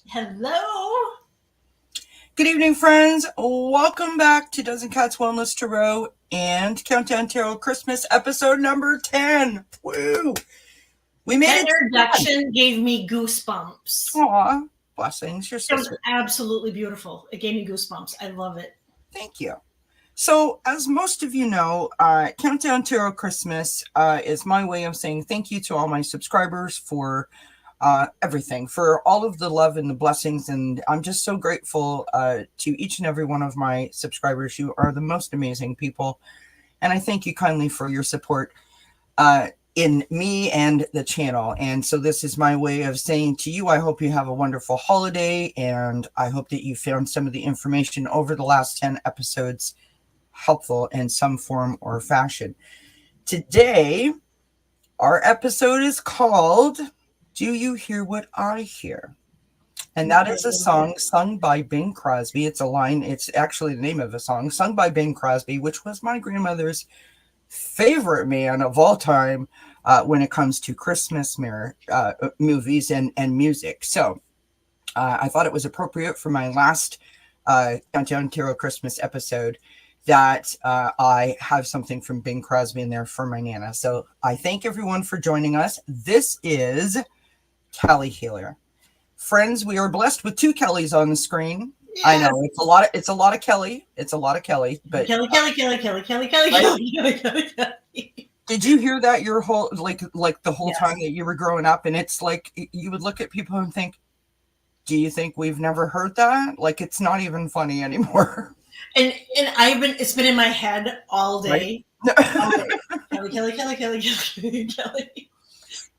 Hello. Good evening, friends. Welcome back to Dozen Cats Wellness Tarot and Countdown Tarot Christmas episode number 10. Woo! We made That it. introduction gave me goosebumps. Aw, blessings. You're so It was sweet. absolutely beautiful. It gave me goosebumps. I love it. Thank you. So, as most of you know, Countdown Tarot Christmas is my way of saying thank you to all my subscribers for everything, for all of the love and the blessings. And I'm just so grateful to each and every one of my subscribers. You are the most amazing people. And I thank you kindly for your support in me and the channel. And so this is my way of saying to you, I hope you have a wonderful holiday. And I hope that you found some of the information over the last 10 episodes helpful in some form or fashion. Today, our episode is called Do You Hear What I Hear? And that is a song sung by Bing Crosby. It's actually the name of a song sung by Bing Crosby, which was my grandmother's favorite man of all time when it comes to Christmas movies and music. So I thought it was appropriate for my last Countdown Tarot Christmas episode that I have something from Bing Crosby in there for my Nana. So I thank everyone for joining us. This is Kelly Healer. Friends, we are blessed with two Kellys on the screen. Yes. I know it's a lot of Kelly. It's a lot of Kelly, but Kelly. Did you hear that your whole like the whole time that you were growing up? And it's like you would look at people and think, do you think we've never heard that? Like it's not even funny anymore. And it's been in my head all day. Right? Kelly.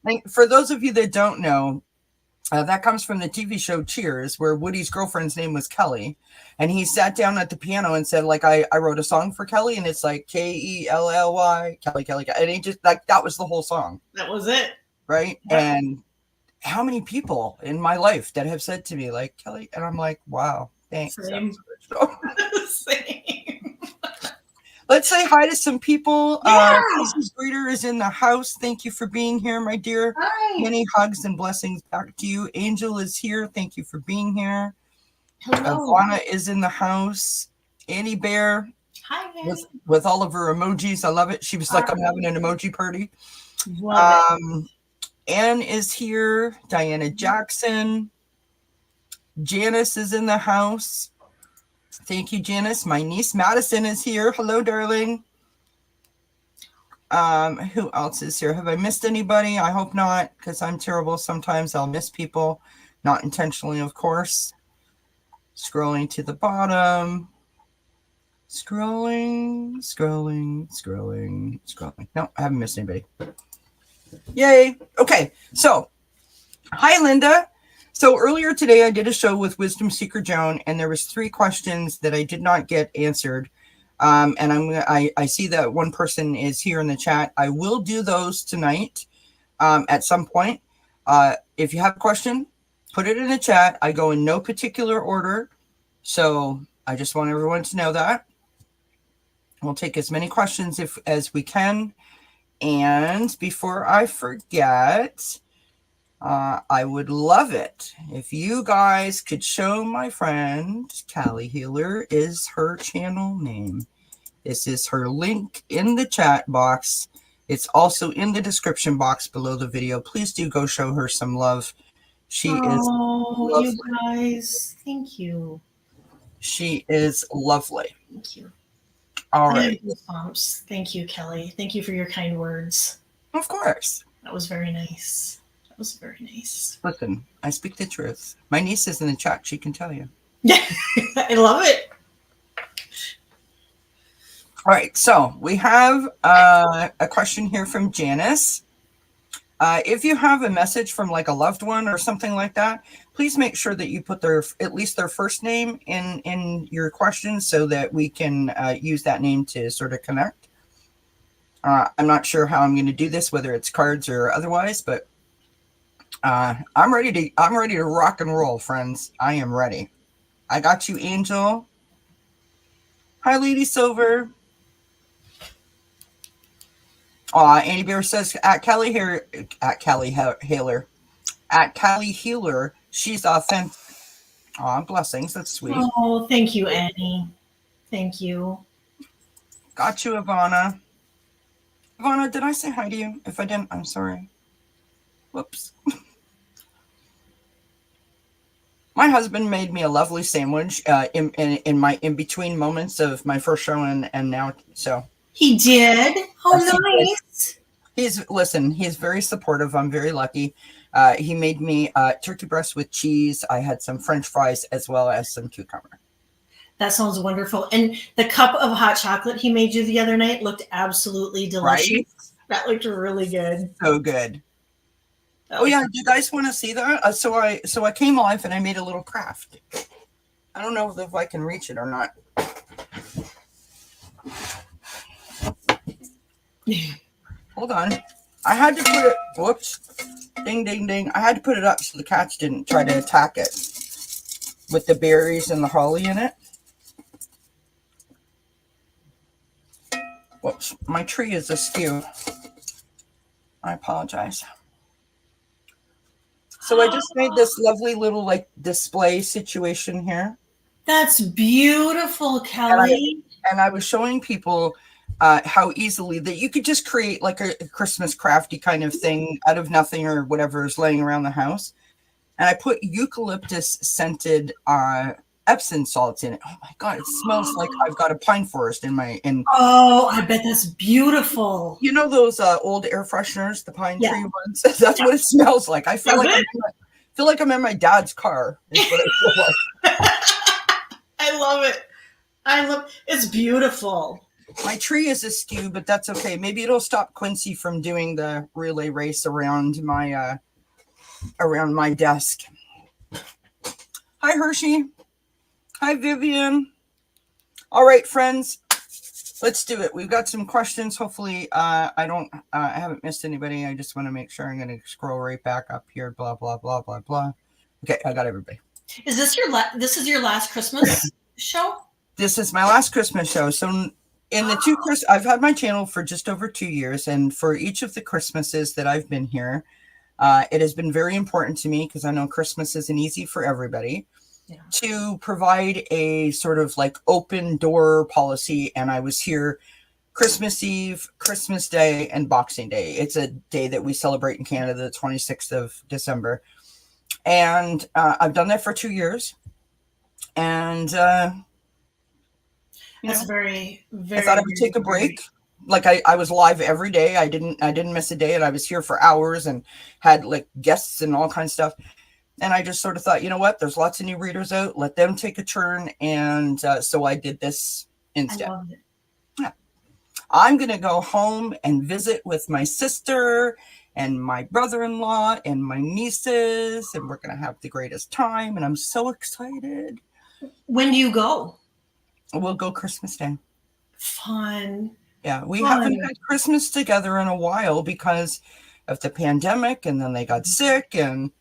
And for those of you that don't know, that comes from the TV show Cheers, where Woody's girlfriend's name was Kelly. And he sat down at the piano and said, like, I wrote a song for Kelly, and it's like Kelly, Kelly. And he just, like, that was the whole song. That was it. Right? Yeah. And how many people in my life that have said to me, like, Kelly, and I'm like, wow, thanks. Same. Same. Let's say hi to some people. Mrs. Breeder is in the house. Thank you for being here, my dear. Hi. Many hugs and blessings back to you. Angel is here. Thank you for being here. Hello. Ivana is in the house. Annie Bear. Hi, Annie. With all of her emojis. I love it. She was like, I'm having an emoji party. Love it. Anne is here. Diana Jackson. Janice is in the house. Thank you, Janice. My niece Madison is here. Hello, darling. Who else is here? Have I missed anybody? I hope not, because I'm terrible. Sometimes I'll miss people. Not intentionally, of course. Scrolling to the bottom. Scrolling. No, I haven't missed anybody. Yay. Okay, so hi, Linda. So earlier today, I did a show with Wisdom Seeker Joan, and there was 3 questions that I did not get answered. And I see that one person is here in the chat. I will do those tonight at some point. If you have a question, put it in the chat. I go in no particular order. So I just want everyone to know that. We'll take as many questions as we can. And before I forget, I would love it if you guys could show my friend Callie Healer is her channel name. This is her link in the chat box. It's also in the description box below the video. Please do go show her some love. She is lovely. You guys, thank you. She is lovely. Thank you. All right. Thank you, Kelly. Thank you for your kind words. Of course. That was very nice. Was very nice. Listen, I speak the truth. My niece is in the chat. She can tell you. Yeah, I love it. All right. So we have a question here from Janice. If you have a message from like a loved one or something like that, please make sure that you put their at least their first name in your questions so that we can use that name to sort of connect. I'm not sure how I'm going to do this, whether it's cards or otherwise, but I'm ready to rock and roll, friends. I am ready. I got you, Angel. Hi, Lady Silver. Andy Bear says at Callie Healer, she's authentic. Blessings. That's sweet. Oh, thank you, Annie. Thank you. Got you, Ivana. Ivana, did I say hi to you? If I didn't, I'm sorry. Whoops. My husband made me a lovely sandwich in my in between moments of my first show and now. So he did. Oh, yes, nice. He's very supportive. I'm very lucky. He made me turkey breast with cheese. I had some French fries as well as some cucumber. That sounds wonderful. And the cup of hot chocolate he made you the other night looked absolutely delicious. Right? That looked really good. So good. Oh yeah, do you guys want to see that? So I came live and I made a little craft. I don't know if I can reach it or not. Hold on. I had to put it. Whoops. Ding, ding, ding. I had to put it up so the cats didn't try to attack it with the berries and the holly in it. Whoops. My tree is askew. I apologize. So I just made this lovely little like display situation here. That's beautiful, Kelly. And I was showing people how easily that you could just create like a Christmas crafty kind of thing out of nothing or whatever is laying around the house. And I put eucalyptus scented Epsom salts in it. Oh my God, it smells like I've got a pine forest in my Oh, I bet that's beautiful. You know those old air fresheners, the pine tree ones? That's what it smells like. I feel like I'm in my dad's car. Is what I feel like. I love it. It's beautiful. My tree is askew, but that's okay. Maybe it'll stop Quincy from doing the relay race around my desk. Hi, Hershey. Hi, Vivian. All right, friends, let's do it. We've got some questions. Hopefully, I haven't missed anybody. I just want to make sure. I'm going to scroll right back up here. Blah blah blah blah blah. Okay, I got everybody. Is this your last Christmas show? This is my last Christmas show. So in the I've had my channel for just over 2 years, and for each of the Christmases that I've been here, it has been very important to me because I know Christmas isn't easy for everybody. Yeah. To provide a sort of like open door policy. And I was here Christmas Eve, Christmas Day, and Boxing Day. It's a day that we celebrate in Canada, the 26th of December. And I've done that for 2 years. And that's very, very. I thought I would take a break. Like I was live every day. I didn't miss a day, and I was here for hours and had like guests and all kinds of stuff. And I just sort of thought, you know what? There's lots of new readers out. Let them take a turn. And so I did this instead. I love it. Yeah. I'm going to go home and visit with my sister and my brother-in-law and my nieces. And we're going to have the greatest time. And I'm so excited. When do you go? We'll go Christmas Day. Fun. Yeah. We haven't had Christmas together in a while because of the pandemic. And then they got sick and...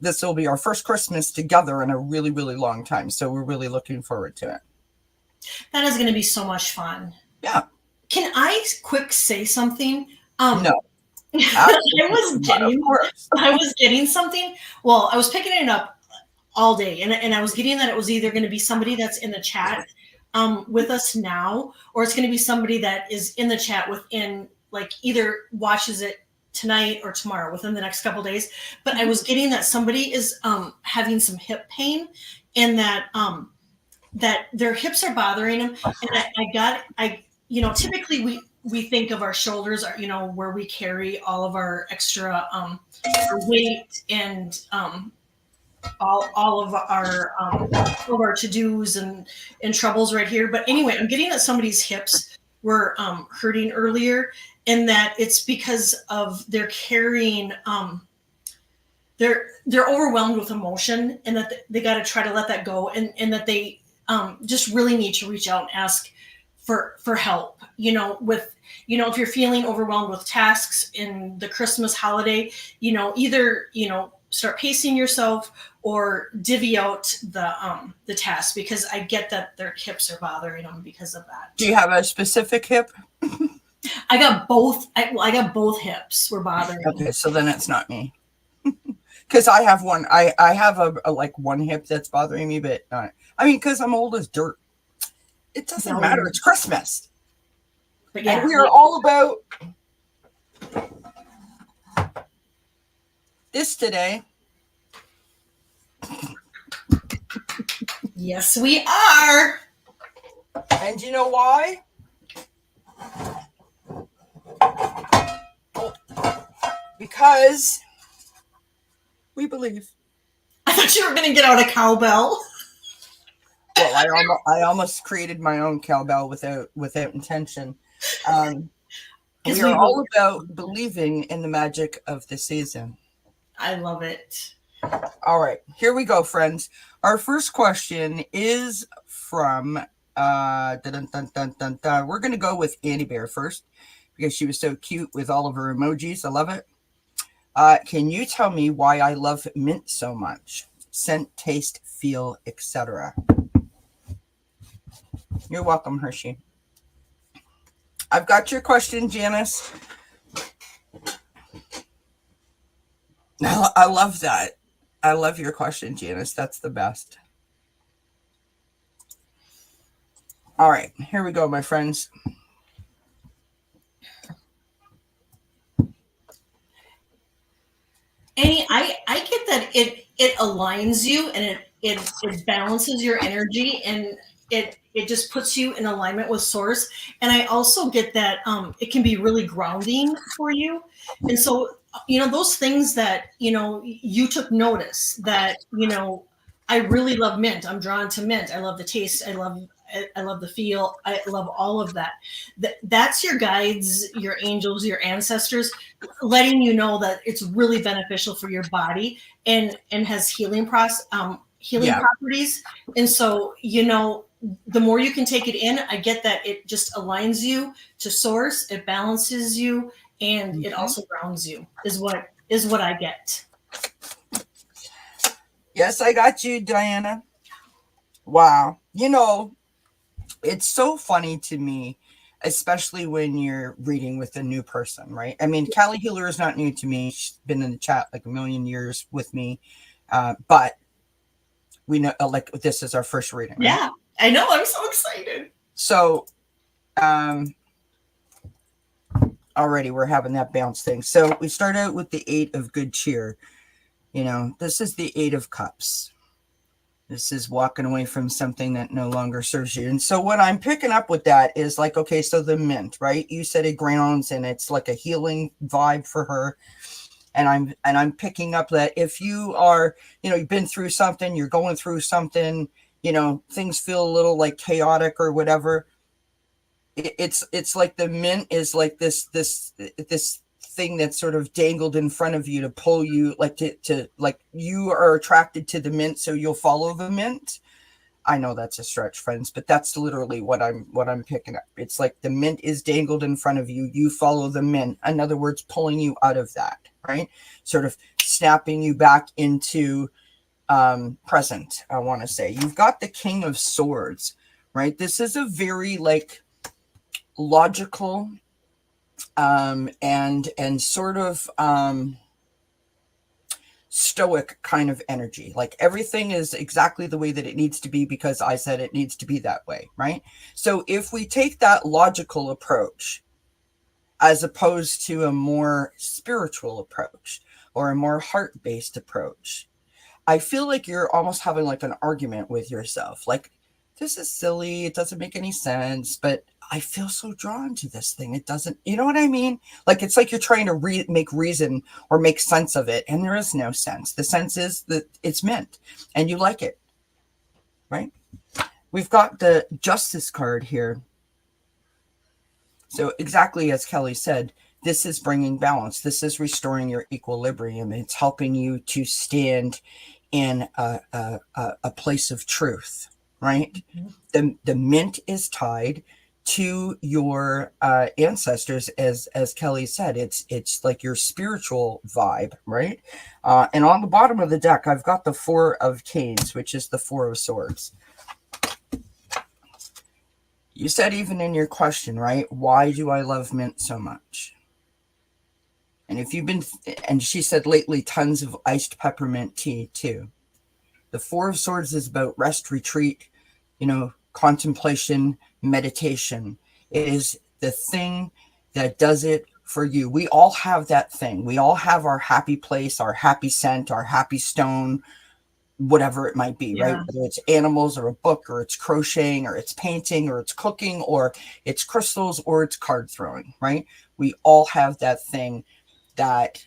this will be our first Christmas together in a really, really long time. So we're really looking forward to it. That is going to be so much fun. Yeah. Can I quick say something? No. I was getting something. Well, I was picking it up all day and I was getting that it was either going to be somebody that's in the chat with us now, or it's going to be somebody that is in the chat within like either watches it tonight or tomorrow within the next couple of days. But I was getting that somebody is having some hip pain and that their hips are bothering them. And typically we think of our shoulders, where we carry all of our extra our weight and all of our to-dos and troubles right here. But anyway, I'm getting that somebody's hips were hurting earlier. in that it's because of they're carrying they're overwhelmed with emotion, and that they got to try to let that go, and that they just really need to reach out and ask for help, with if you're feeling overwhelmed with tasks in the Christmas holiday, either start pacing yourself or divvy out the tasks, because I get that their hips are bothering them because of that. Do you have a specific hip? I got both. I got both hips were bothering me. Okay, so then it's not me. Because I have one. I have a like one hip that's bothering me, but because I'm old as dirt. It doesn't matter. It's Christmas. But yeah, and we are all about this today. Yes, we are. And you know why? Because we believe. I thought you were going to get out a cowbell. Well, I almost created my own cowbell without intention. We are all about believing in the magic of the season. I love it. All right, here we go, friends. Our first question is from we're going to go with Annie Bear first, because she was so cute with all of her emojis. I love it. Can you tell me why I love mint so much? Scent, taste, feel, etc. You're welcome, Hershey. I've got your question, Janice. I love that. I love your question, Janice. That's the best. All right, here we go, my friends. Annie, I get that it aligns you, and it balances your energy, and it just puts you in alignment with source. And I also get that it can be really grounding for you. And so, those things that, you took notice that, I really love mint. I'm drawn to mint. I love the taste. I love the feel. I love all of that. That's your guides, your angels, your ancestors letting you know that it's really beneficial for your body, and has healing properties. And so, the more you can take it in, I get that it just aligns you to source, it balances you, and it also grounds you, is what I get. Yes, I got you, Diana. Wow. It's so funny to me, especially when you're reading with a new person, right? I mean, Callie Healer is not new to me. She's been in the chat like a million years with me. But we know, like, this is our first reading. Right? Yeah, I know. I'm so excited. So, already we're having that bounce thing. So we start out with the 8 of good cheer. This is the 8 of cups. This is walking away from something that no longer serves you. And so what I'm picking up with that is like, okay, so the mint, right? You said it grounds, and it's like a healing vibe for her. And I'm picking up that if you are, you've been through something, you're going through something, things feel a little like chaotic or whatever. It's like the mint is like this thing that's sort of dangled in front of you to pull you, like to like you are attracted to the mint, so you'll follow the mint. I know that's a stretch, friends, but that's literally what I'm picking up. It's like the mint is dangled in front of you, you follow the mint. In other words, pulling you out of that, right? Sort of snapping you back into present. I want to say you've got the King of Swords, right? This is a very like logical and sort of stoic kind of energy. Like everything is exactly the way that it needs to be because I said it needs to be that way, right? So if we take that logical approach as opposed to a more spiritual approach or a more heart-based approach, I feel like you're almost having like an argument with yourself. Like, this is silly. It doesn't make any sense, but I feel so drawn to this thing. It doesn't, you know what I mean? Like, it's like you're trying to make reason or make sense of it. And there is no sense. The sense is that it's meant and you like it, right? We've got the Justice card here. So exactly as Kelly said, this is bringing balance. This is restoring your equilibrium. It's helping you to stand in a place of truth, right? The mint is tied to your ancestors, as Kelly said. It's like your spiritual vibe, right? And on the bottom of the deck, I've got the Four of Canes, which is the Four of Swords. You said even in your question, right? Why do I love mint so much? And if you've been, and she said lately, tons of iced peppermint tea too. The Four of Swords is about rest, retreat, contemplation, meditation. It is the thing that does it for you. We all have that thing. We all have our happy place, our happy scent, our happy stone, whatever it might be, right? Whether it's animals or a book or it's crocheting or it's painting or it's cooking or it's crystals or it's card throwing, right? We all have that thing that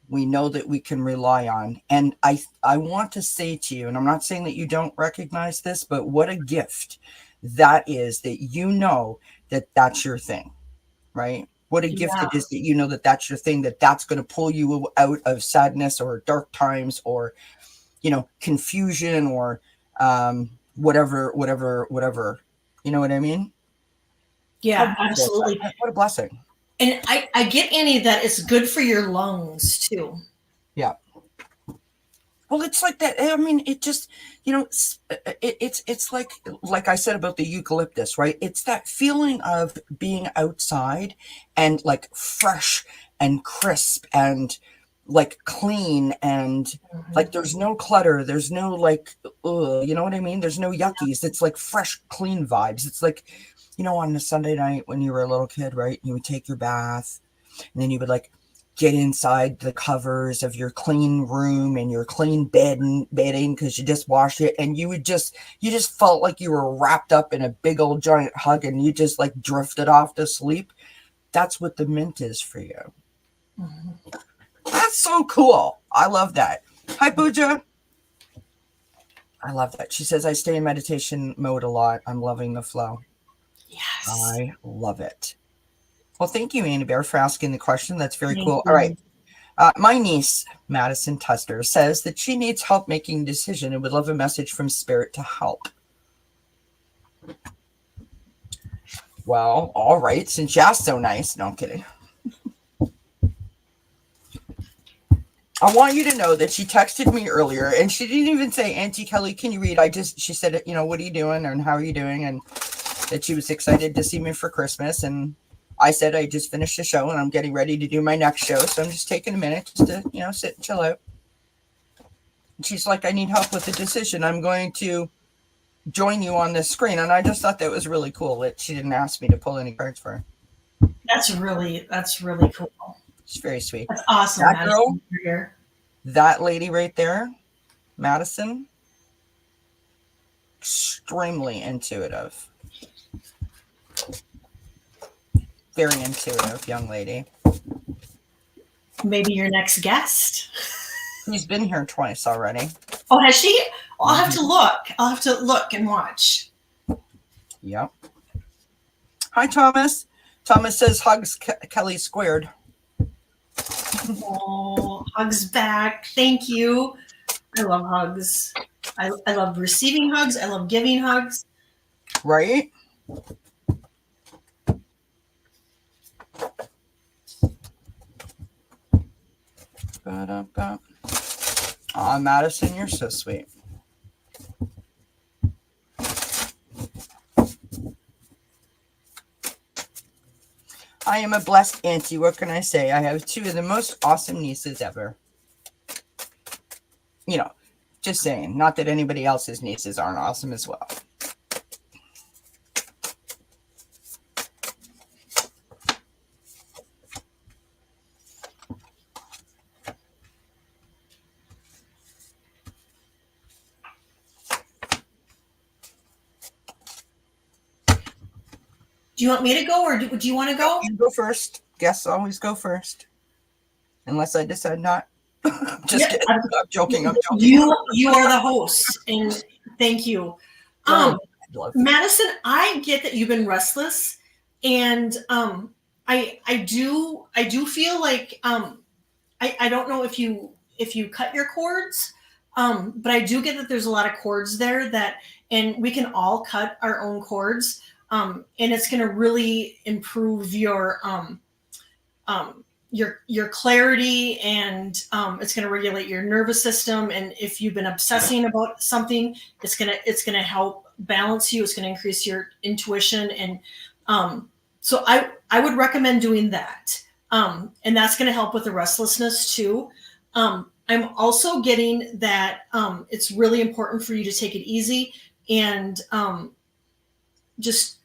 we know that we can rely on. And I want to say to you, and I'm not saying that you don't recognize this, but what a gift that is, that that that's your thing, right? What a gift it is that that that's your thing, that that's going to pull you out of sadness or dark times or confusion or whatever. You know what I mean? Yeah, absolutely. What a blessing. And I get, Annie, that it's good for your lungs too. Yeah. Well, it's like that. I mean, it just, it's like I said about the eucalyptus, right? It's that feeling of being outside and like fresh and crisp and like clean and like there's no clutter. There's no like, you know what I mean? There's no yuckies. It's like fresh, clean vibes. It's like, on a Sunday night when you were a little kid, right? You would take your bath and then you would like get inside the covers of your clean room and your clean bedding because you just washed it, and you just felt like you were wrapped up in a big old giant hug and you just like drifted off to sleep. That's what the mint is for you. That's so cool. I love that. Hi, Pooja. I love that. She says, I stay in meditation mode a lot. I'm loving the flow. Yes. I love it. Well, thank you, Annie Bear, for asking the question. That's very cool. All right. My niece, Madison Tuster, says that she needs help making a decision and would love a message from Spirit to help. Well, all right. Since you're so nice. No, I'm kidding. I want you to know that she texted me earlier and she didn't even say, Auntie Kelly, can you read? She said, what are you doing and how are you doing? And that she was excited to see me for Christmas. And I said, I just finished the show and I'm getting ready to do my next show. So I'm just taking a minute just to, sit and chill out. And she's like, I need help with the decision. I'm going to join you on this screen. And I just thought that was really cool that she didn't ask me to pull any cards for her. That's really cool. It's very sweet. That's awesome. That girl, that lady right there, Madison, extremely intuitive. Very intuitive young lady. Maybe your next guest. He's been here twice already. Oh, has she? I'll have to look. I'll have to look and watch. Yep. Hi, Thomas. Thomas says hugs Kelly squared. Oh, hugs back. Thank you. I love hugs. I love receiving hugs. I love giving hugs. Right? Aw, Madison, you're so sweet. I am a blessed auntie. What can I say? I have two of the most awesome nieces ever. Just saying. Not that anybody else's nieces aren't awesome as well. Do you want me to go or do you want to go? You go first. Guests always go first. Unless I decide not. Just kidding. I'm joking. You are the host, and thank you. Madison, I get that you've been restless. And I do feel like I don't know if you cut your cords, but I do get that there's a lot of cords there that, and we can all cut our own cords, and it's going to really improve your clarity, and it's going to regulate your nervous system. And if you've been obsessing about something, it's gonna help balance you. It's going to increase your intuition, and so I would recommend doing that. And that's going to help with the restlessness too. I'm also getting that it's really important for you to take it easy, and just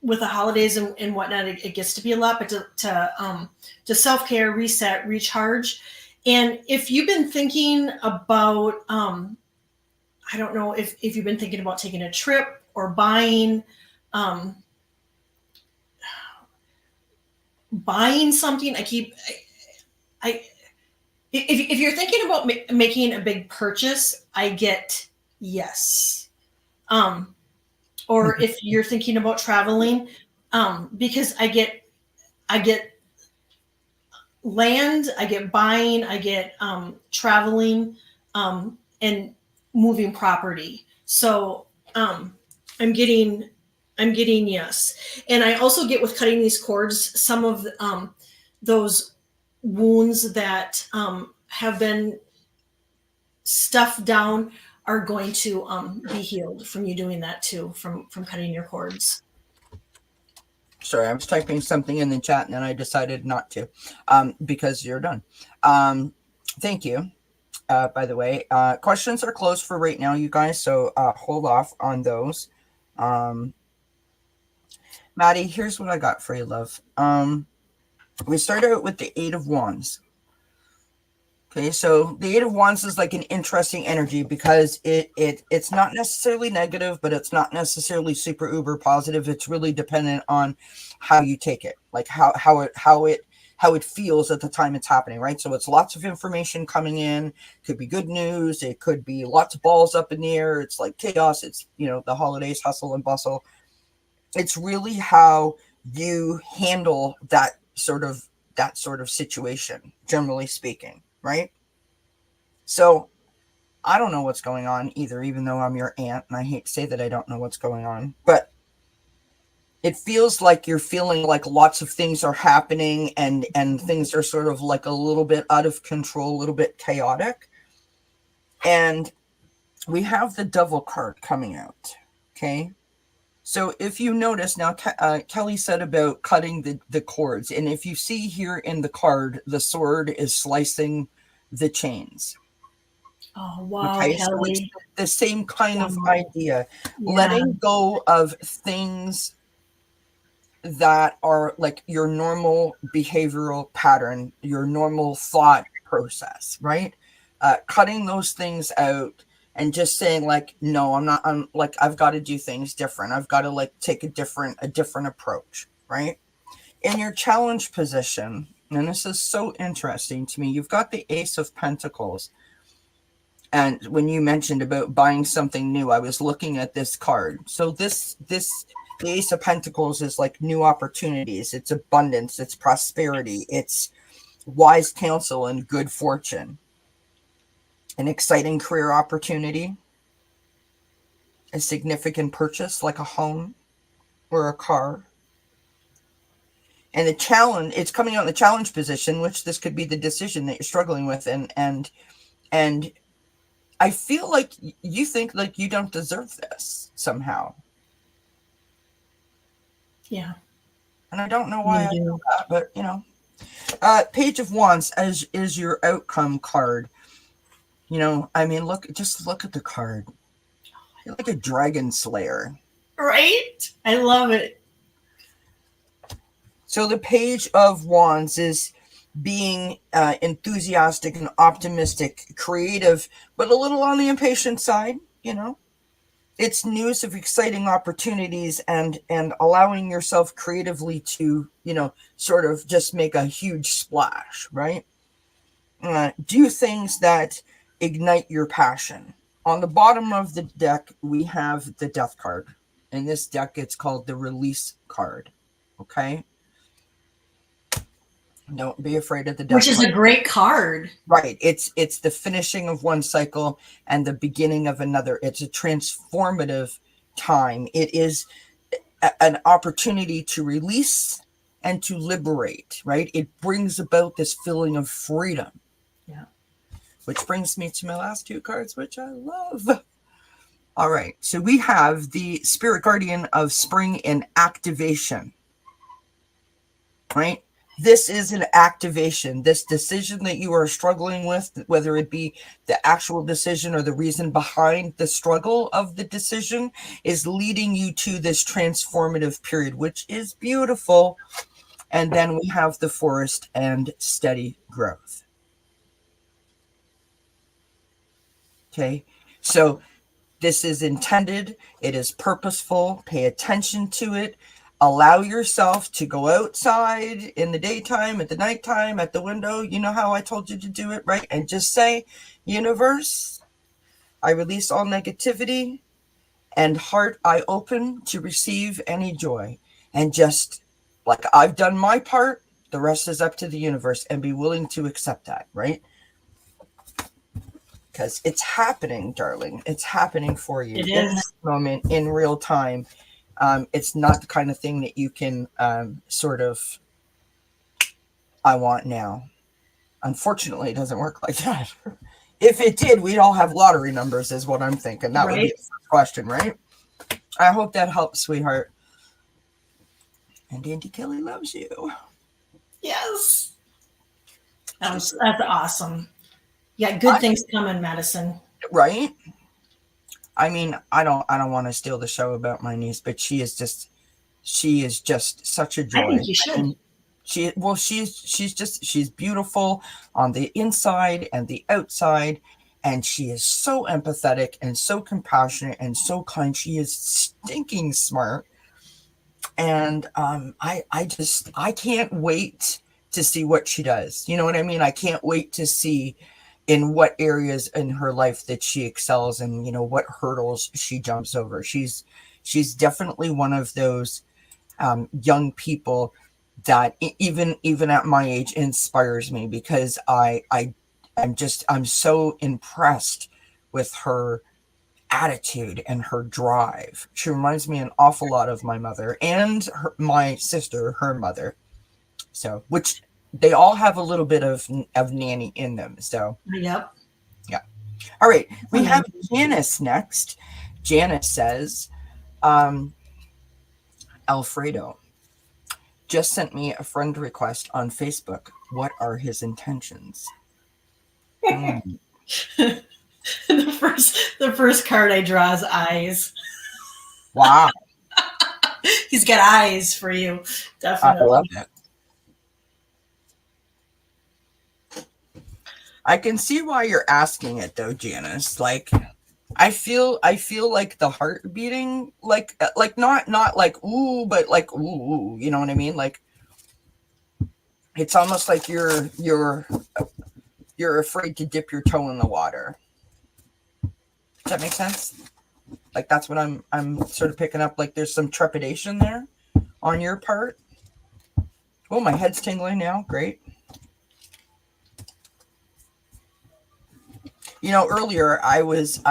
with the holidays and whatnot, it gets to be a lot, but to self-care, reset, recharge. And if you've been thinking about, I don't know if you've been thinking about taking a trip or um, buying something, I if you're thinking about making a big purchase, I get yes. Or if you're thinking about traveling, because I get land, I get buying, I get traveling, and moving property. So I'm getting yes, and I also get with cutting these cords some of those wounds that have been stuffed down are going to be healed from you doing that too, from cutting your cords. Sorry, I was typing something in the chat and then I decided not to, because you're done. Thank you. By the way, questions are closed for right now, you guys, so hold off on those. Maddie, here's what I got for you, love. We start out with the Eight of Wands. Okay, so the Eight of Wands is like an interesting energy because it's not necessarily negative, but it's not necessarily super uber positive. It's really dependent on how you take it, like how it feels at the time it's happening, right? So it's lots of information coming in. Could be good news. It could be lots of balls up in the air. It's like chaos. It's, the holidays, hustle and bustle. It's really how you handle that sort of situation, generally speaking. Right? So I don't know what's going on either, even though I'm your aunt, and I hate to say that I don't know what's going on, but it feels like you're feeling like lots of things are happening and things are sort of like a little bit out of control, a little bit chaotic. And we have the Devil card coming out. Okay. So if you notice now, Kelly said about cutting the cords. And if you see here in the card, the sword is slicing the chains. Oh, wow, okay, Kelly. so it's the same kind of idea. Yeah. Letting go of things that are like your normal behavioral pattern, your normal thought process, right? Cutting those things out and just saying like, no, I'm like, I've got to do things different. I've got to like take a different approach, right? In your challenge position, and this is so interesting to me, you've got the Ace of Pentacles. And when you mentioned about buying something new, I was looking at this card. So the Ace of Pentacles is like new opportunities. It's abundance. It's prosperity. It's wise counsel and good fortune. An exciting career opportunity, a significant purchase like a home or a car. And the challenge, it's coming out in the challenge position, which this could be the decision that you're struggling with. And I feel like you think like you don't deserve this somehow. Yeah. And I don't know why I know that, but Page of Wands is your outcome card. I mean, just look at the card. You're like a dragon slayer. Right? I love it. So the Page of Wands is being enthusiastic and optimistic, creative, but a little on the impatient side, It's news of exciting opportunities and allowing yourself creatively to, sort of just make a huge splash, right? Do things that ignite your passion. On the bottom of the deck, we have the Death card. In this deck, it's called the Release card. Okay. Don't be afraid of the death Which is card. a great card. Right. It's the finishing of one cycle and the beginning of another. It's a transformative time. It is an opportunity to release and to liberate, right? It brings about this feeling of freedom. Yeah. Which brings me to my last two cards, which I love. All right. So we have the Spirit Guardian of Spring in activation. Right? This is an activation. This decision that you are struggling with, whether it be the actual decision or the reason behind the struggle of the decision, is leading you to this transformative period, which is beautiful. And then we have the Forest and steady growth. Okay, so this is intended. It is purposeful. Pay attention to it. Allow yourself to go outside in the daytime, at the nighttime, at the window. You know how I told you to do it, right? And just say, universe, I release all negativity, and heart I open to receive any joy. And just like I've done my part, the rest is up to the universe, and be willing to accept that, right? Because it's happening, darling. It's happening for you in this moment, in real time. It's not the kind of thing that you can sort of, I want now. Unfortunately, it doesn't work like that. If it did, we'd all have lottery numbers, is what I'm thinking. That would be the first question, right? I hope that helps, sweetheart. And Andy Kelly loves you. Yes. That's awesome. Yeah, good things coming, Madison. Right? I mean, I don't want to steal the show about my niece, but she is just such a joy. I think you should. She's beautiful on the inside and the outside, and she is so empathetic and so compassionate and so kind. She is stinking smart. And I can't wait to see what she does. You know what I mean? I can't wait to see in what areas in her life that she excels and, you know, what hurdles she jumps over. She's definitely one of those young people that even at my age inspires me, because I'm so impressed with her attitude and her drive. She reminds me an awful lot of my mother and my sister, her mother. So, which they all have a little bit of Nanny in them. So, yep. Yeah. All right. We have Janice next. Janice says, Alfredo just sent me a friend request on Facebook. What are his intentions? The first card I draw is eyes. Wow. He's got eyes for you. Definitely. I love it. I can see why you're asking it though, Janice. Like, I feel like the heart beating, like not like ooh, but like ooh, you know what I mean? Like, it's almost like you're afraid to dip your toe in the water. Does that make sense? Like, that's what I'm sort of picking up. Like, there's some trepidation there on your part. Oh, my head's tingling now. Great. You know, earlier I was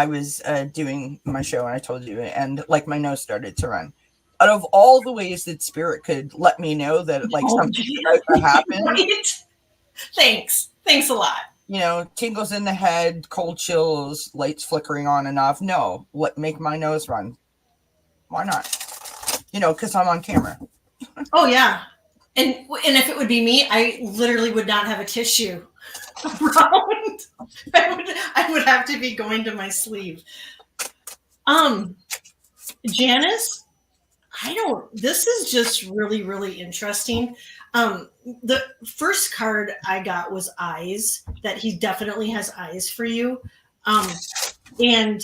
doing my show, and I told you, and like my nose started to run. Out of all the ways that Spirit could let me know that like something about to happen. Right? Thanks a lot. You know, tingles in the head, cold chills, lights flickering on and off. No, make my nose run. Why not? You know, because I'm on camera. Oh yeah, and if it would be me, I literally would not have a tissue around. I would have to be going to my sleeve. Janice, this is just really, really interesting. The first card I got was eyes, that he definitely has eyes for you. And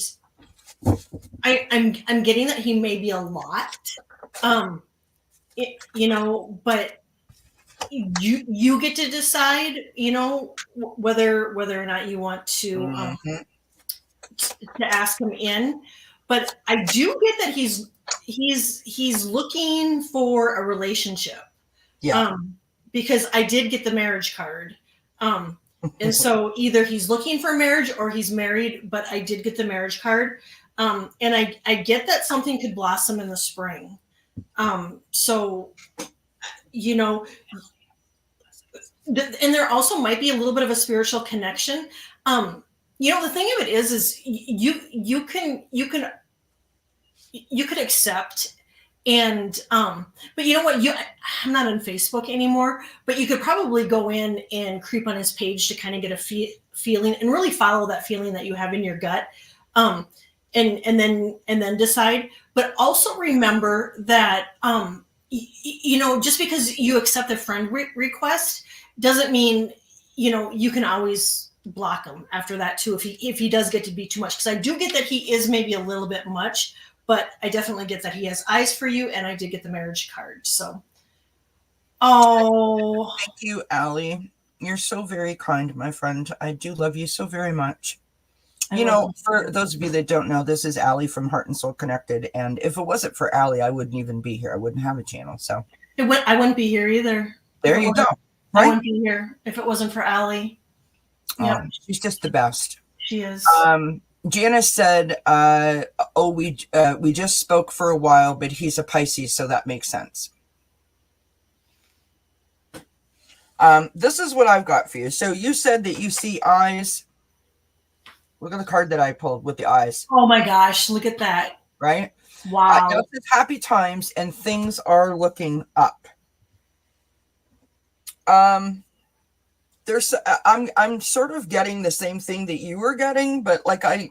I'm getting that he may be a lot, you know, but you get to decide, you know, whether or not you want to ask him in. But I do get that he's looking for a relationship. Yeah. Because I did get the marriage card. And so either he's looking for marriage or he's married, but I did get the marriage card. And I get that something could blossom in the spring. So, you know, and there also might be a little bit of a spiritual connection. The thing of it is you could accept. And but you know what, I'm not on Facebook anymore, but you could probably go in and creep on his page to kind of get a feeling and really follow that feeling that you have in your gut, and then decide. But also remember that just because you accept a friend request doesn't mean you can always block him after that too, if he does get to be too much, because I do get that he is maybe a little bit much. But I definitely get that he has eyes for you, and I did get the marriage card. So, thank you, Allie. You're so very kind, my friend. I do love you so very much. For those of you that don't know, this is Allie from Heart and Soul Connected. And if it wasn't for Allie, I wouldn't even be here. I wouldn't have a channel. So I wouldn't be here either. There you go. Right? I wouldn't be here if it wasn't for Allie. Yeah, she's just the best. She is. Janice said, we just spoke for a while, but he's a Pisces, so that makes sense. This is what I've got for you. So you said that you see eyes. Look at the card that I pulled with the eyes. Oh my gosh, look at that. Right? Wow. It's happy times and things are looking up. I'm sort of getting the same thing that you were getting, but I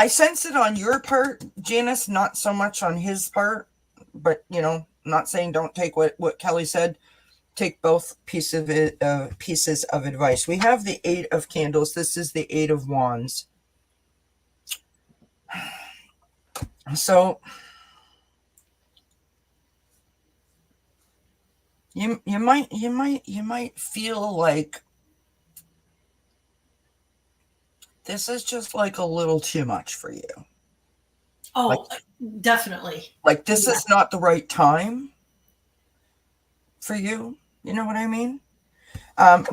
sense it on your part, Janice, not so much on his part. But I'm not saying don't take what Kelly said. Take both pieces of advice. We have the 8 of Candles. This is the 8 of Wands. So you might feel like this is just like a little too much for you. Oh, definitely. Like this is not the right time for you. You know what I mean?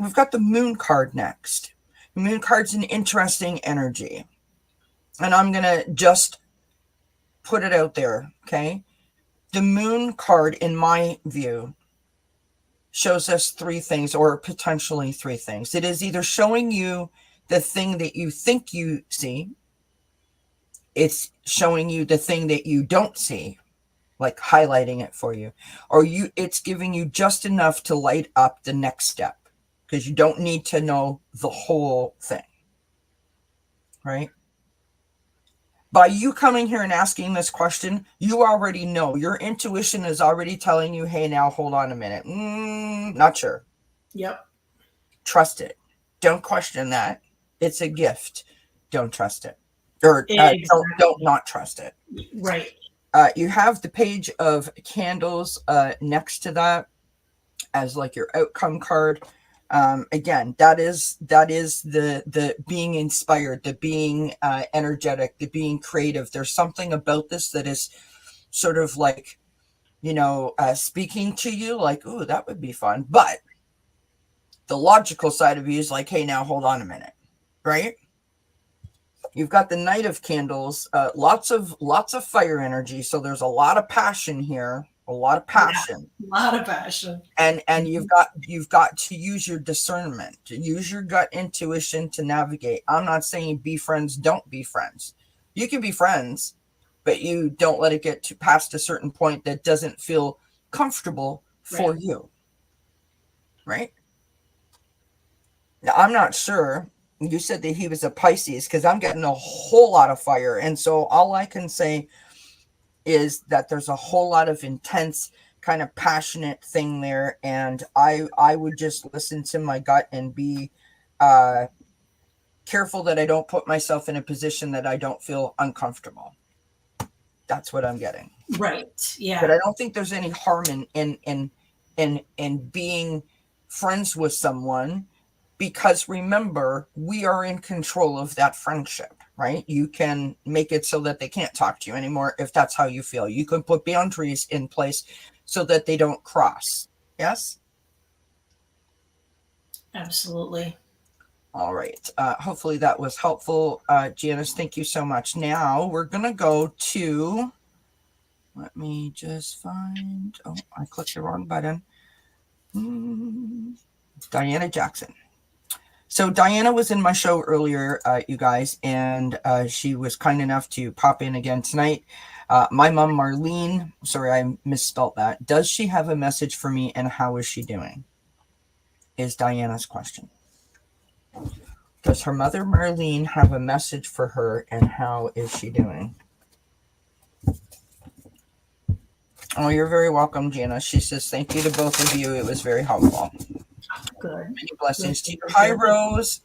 We've got the Moon card next. The Moon card's an interesting energy. And I'm going to just put it out there, okay? The Moon card, in my view, shows us 3 things, or potentially 3 things. It is either showing you the thing that you think you see. It's showing you the thing that you don't see, like highlighting it for you. Or it's giving you just enough to light up the next step, because you don't need to know the whole thing, right? By you coming here and asking this question, you already know. Your intuition is already telling you, hey, now hold on a minute. Not sure. Yep. Trust it. Don't question that. It's a gift. Don't trust it. Or Exactly. don't not trust it. Right. You have the Page of Candles next to that as like your outcome card. Again, that is the being inspired, the being energetic, the being creative. There's something about this that is sort of like, speaking to you like, ooh, that would be fun. But the logical side of you is like, hey, now hold on a minute, right? You've got the Knight of Candles, lots of fire energy. So there's a lot of passion here. A lot of passion. Yeah, a lot of passion. And you've got to use your discernment, to use your gut intuition to navigate. I'm not saying be friends, don't be friends. You can be friends, but you don't let it get to past a certain point that doesn't feel comfortable for you. Right? Now, I'm not sure. You said that he was a Pisces, because I'm getting a whole lot of fire. And so all I can say is that there's a whole lot of intense kind of passionate thing there, and I would just listen to my gut and be careful that I don't put myself in a position that I don't feel uncomfortable. That's what I'm getting. Right. Yeah. But I don't think there's any harm in being friends with someone, because remember, we are in control of that friendship, right? You can make it so that they can't talk to you anymore if that's how you feel. You can put boundaries in place so that they don't cross. Yes? Absolutely. All right. Hopefully that was helpful. Janice, thank you so much. Now we're going to go to, let me just find, oh, I clicked the wrong button. Diana Jackson. So Diana was in my show earlier, you guys, and she was kind enough to pop in again tonight. My mom, Marlene, sorry, I misspelled that. Does she have a message for me, and how is she doing? Is Diana's question. Does her mother, Marlene, have a message for her, and how is she doing? Oh, you're very welcome, Jana. She says, thank you to both of you. It was very helpful. Good. Many blessings to you. Hi, Rose.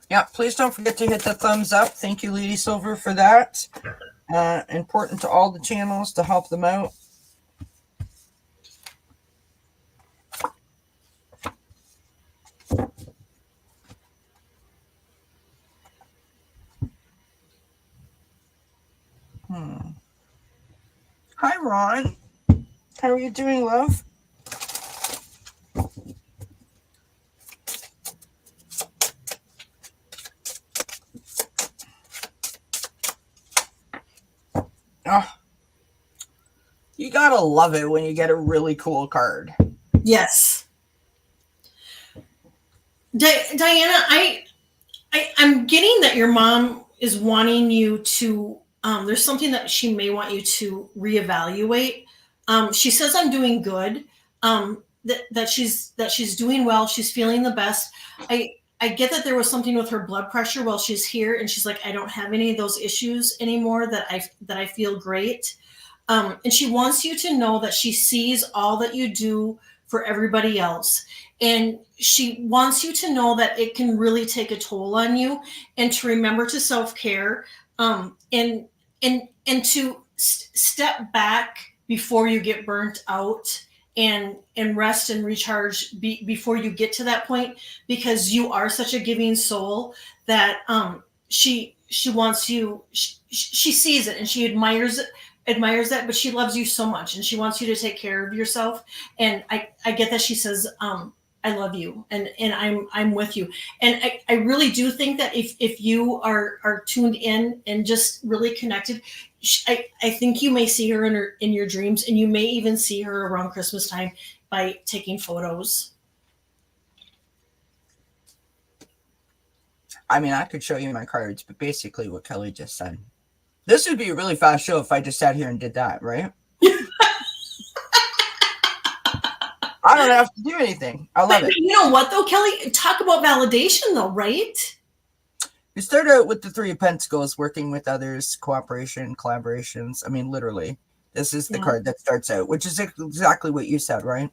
Yeah, please don't forget to hit the thumbs up. Thank you, Lady Silver, for that. Important to all the channels to help them out. Hi, Ron. How are you doing, love? Oh, you gotta love it when you get a really cool card. Yes. Diana, I'm getting that your mom is wanting you to, there's something that she may want you to reevaluate. She says, I'm doing good. That she's doing well. She's feeling the best. I get that there was something with her blood pressure while she's here, and she's like, I don't have any of those issues anymore. That I feel great. And she wants you to know that she sees all that you do for everybody else. And she wants you to know that it can really take a toll on you, and to remember to self-care, and to step back before you get burnt out, and rest and recharge before you get to that point, because you are such a giving soul that she wants you, she sees it and she admires that, but she loves you so much and she wants you to take care of yourself. And I get that she says, I love you, and I'm with you. And I really do think that if you are tuned in and just really connected, I think you may see her in your dreams, and you may even see her around Christmas time by taking photos. I mean, I could show you my cards, but basically what Kelly just said. This would be a really fast show if I just sat here and did that, right? I don't have to do anything. I love it. You know what, though, Kelly? Talk about validation, though, right? You start out with the Three of Pentacles, working with others, cooperation, collaborations. I mean, literally, this is the card that starts out, which is exactly what you said, right?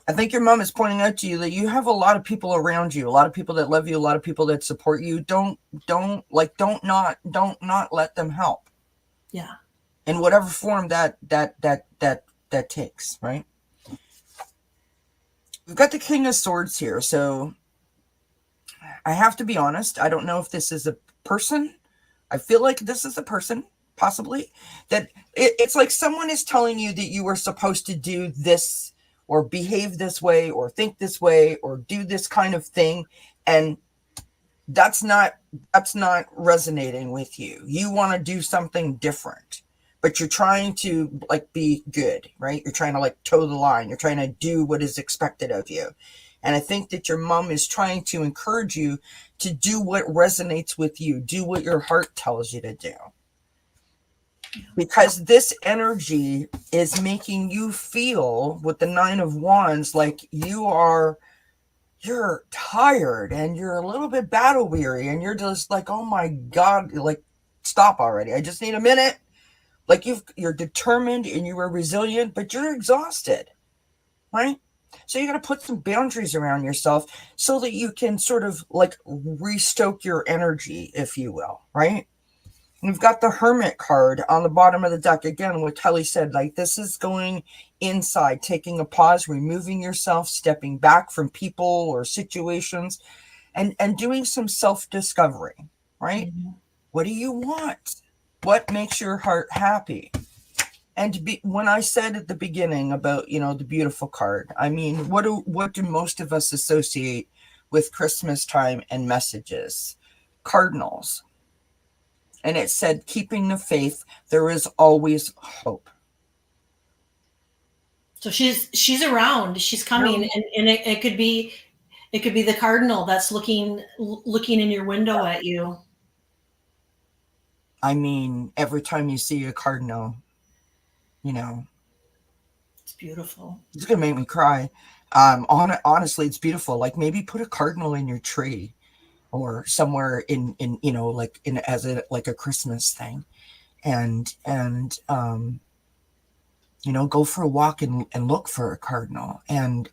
I think your mom is pointing out to you that you have a lot of people around you, a lot of people that love you, a lot of people that support you. Don't not let them help. Yeah. In whatever form that takes, right? We've got the King of Swords here, so I have to be honest. I don't know if this is a person. I feel like this is a person, possibly. That it's like someone is telling you that you were supposed to do this, or behave this way, or think this way, or do this kind of thing, and that's not resonating with you. You want to do something different, but you're trying to be good, right? You're trying to toe the line. You're trying to do what is expected of you. And I think that your mom is trying to encourage you to do what resonates with you. Do what your heart tells you to do. Because this energy is making you feel, with the Nine of Wands, like you're tired and you're a little bit battle weary, and you're just like, oh my God, stop already. I just need a minute. You're determined and you are resilient, but you're exhausted, right? So you got to put some boundaries around yourself so that you can sort of restoke your energy, if you will, right? We've got the Hermit card on the bottom of the deck. Again, what Kelly said, like this is going inside, taking a pause, removing yourself, stepping back from people or situations, and doing some self-discovery, right? Mm-hmm. What do you want? What makes your heart happy? And when I said at the beginning about, the beautiful card, I mean, what do most of us associate with Christmas time and messages? Cardinals. And it said, keeping the faith, there is always hope. So she's around. She's coming, and it could be the cardinal that's looking in your window at you. I mean, every time you see a cardinal, it's beautiful. It's gonna make me cry. Honestly, it's beautiful. Like maybe put a cardinal in your tree, or somewhere in like in as a like a Christmas thing, and go for a walk and look for a cardinal, and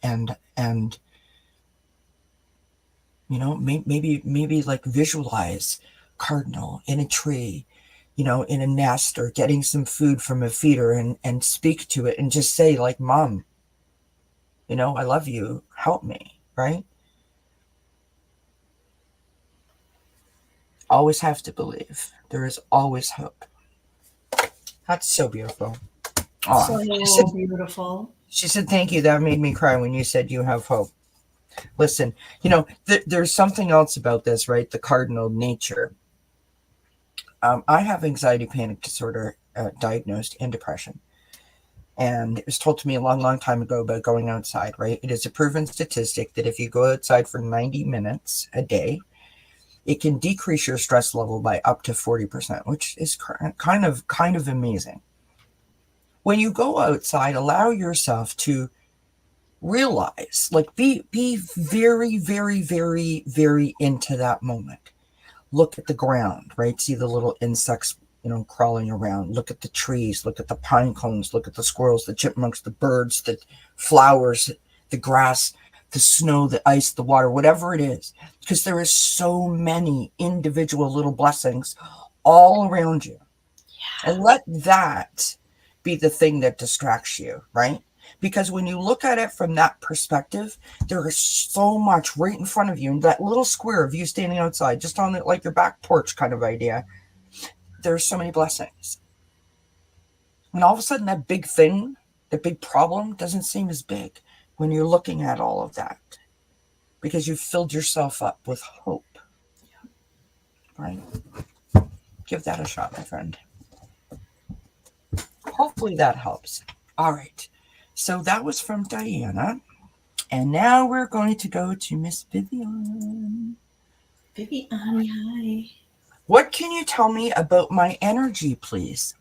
maybe like visualize cardinal in a tree, in a nest, or getting some food from a feeder, and speak to it and just say like, Mom, I love you, help me, right? Always have to believe. There is always hope. That's so beautiful. So beautiful. She said, thank you. That made me cry when you said you have hope. Listen, there's something else about this, right? The cardinal nature. I have anxiety panic disorder diagnosed, and depression. And it was told to me a long, long time ago about going outside, right? It is a proven statistic that if you go outside for 90 minutes a day, it can decrease your stress level by up to 40%, which is kind of amazing. When you go outside, allow yourself to realize, like be very, very, very, very into that moment. Look at the ground, right? See the little insects, crawling around. Look at the trees, look at the pine cones, look at the squirrels, the chipmunks, the birds, the flowers, the grass, the snow, the ice, the water, whatever it is, because there is so many individual little blessings all around you. Yeah. And let that be the thing that distracts you, right? Because when you look at it from that perspective, there is so much right in front of you. And that little square of you standing outside, just on like your back porch kind of idea, there's so many blessings. And all of a sudden that big thing, the big problem doesn't seem as big when you're looking at all of that, because you've filled yourself up with hope, right? Give that a shot, my friend. Hopefully that helps. All right. So that was from Diana. And now we're going to go to Miss Vivian. Vivian, hi. What can you tell me about my energy, please?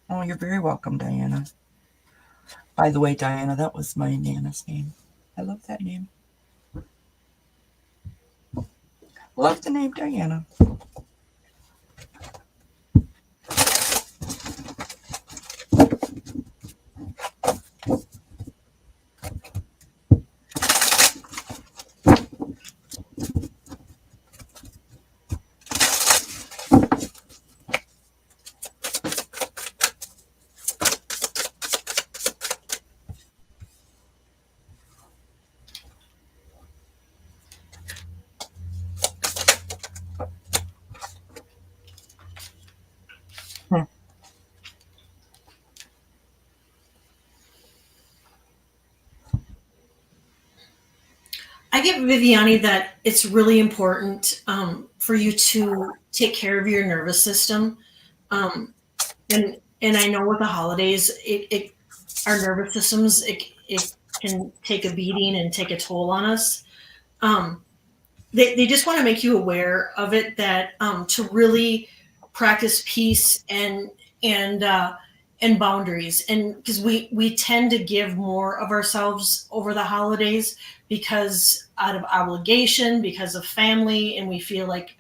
Oh, you're very welcome, Diana. By the way, Diana, that was my Nana's name. I love that name. Love the name Diana. I get Viviani that it's really important for you to take care of your nervous system, and I know with the holidays, our nervous systems it can take a beating and take a toll on us. They just want to make you aware of it, that to really practice peace and boundaries, and because we tend to give more of ourselves over the holidays because out of obligation, because of family, and we feel like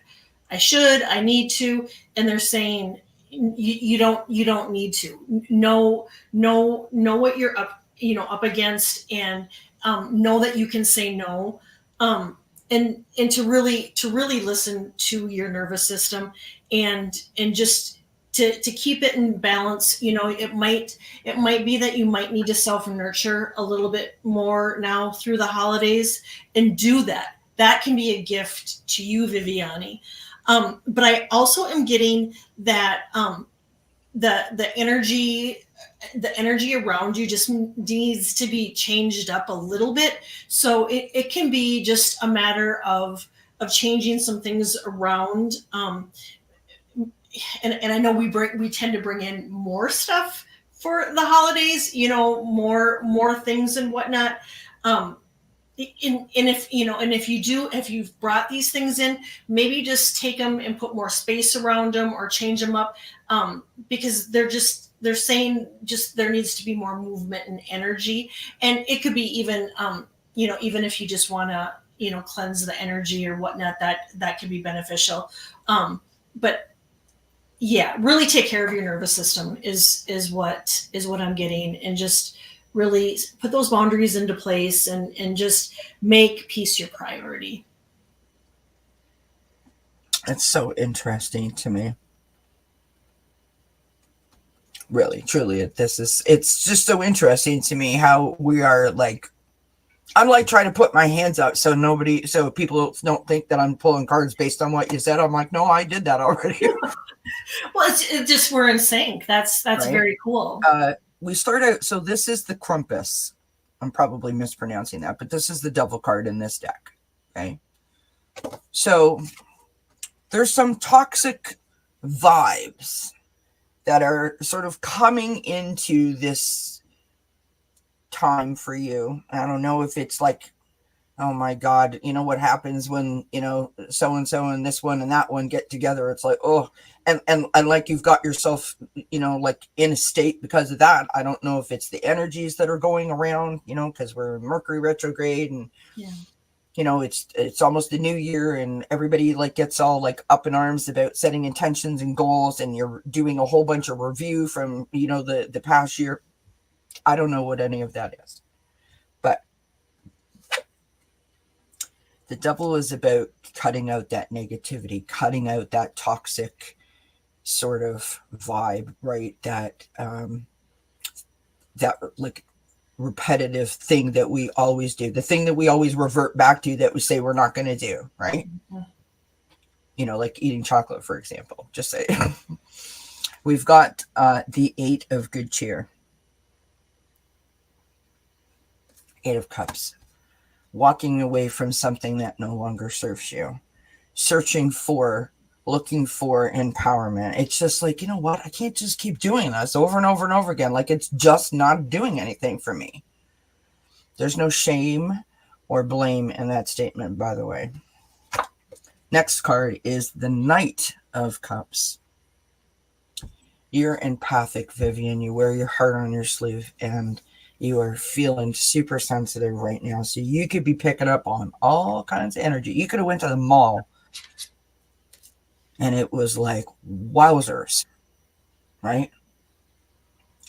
I need to, and they're saying you don't need to. Know what you're up against, and know that you can say no. and to really listen to your nervous system, and just to keep it in balance. It might be that you might need to self nurture a little bit more now through the holidays, and do that can be a gift to you, Viviani. But I also am getting that the energy around you just needs to be changed up a little bit. So it can be just a matter of changing some things around. And I know we tend to bring in more stuff for the holidays, more things and whatnot. Um, and if you've brought these things in, maybe just take them and put more space around them or change them up, because they're saying just there needs to be more movement and energy. And it could be even even if you just want to cleanse the energy or whatnot, that could be beneficial. But yeah, really take care of your nervous system is what I'm getting, and just really put those boundaries into place, and just make peace your priority. It's so interesting to me. Really, truly, it's just so interesting to me how we are like, I'm like trying to put my hands up so people don't think that I'm pulling cards based on what you said. I'm like, no, I did that already. Well, it's just we're in sync. That's right? Very cool. We start out. So this is the Krampus. I'm probably mispronouncing that, but this is the devil card in this deck. Okay. So there's some toxic vibes that are sort of coming into this time for you. I don't know if it's like, oh my God, what happens when, so-and-so and this one and that one get together. It's like, oh, and like you've got yourself, like in a state because of that. I don't know if it's the energies that are going around, because we're in Mercury retrograde, and, yeah. It's almost the new year, and everybody like gets all like up in arms about setting intentions and goals, and you're doing a whole bunch of review from, the past year. I don't know what any of that is, but the devil is about cutting out that negativity, cutting out that toxic sort of vibe, right? That like repetitive thing that we always do, the thing that we always revert back to that we say we're not going to do, right? Mm-hmm. Like eating chocolate, for example. Just say we've got the 8 of good cheer, 8 of cups. Walking away from something that no longer serves you, looking for empowerment. It's just like, what? I can't just keep doing this over and over and over again. Like, it's just not doing anything for me. There's no shame or blame in that statement, by the way. Next card is the Knight of Cups. You're empathic, Vivian. You wear your heart on your sleeve, and you are feeling super sensitive right now. So you could be picking up on all kinds of energy. You could have went to the mall and it was like, wowzers, right?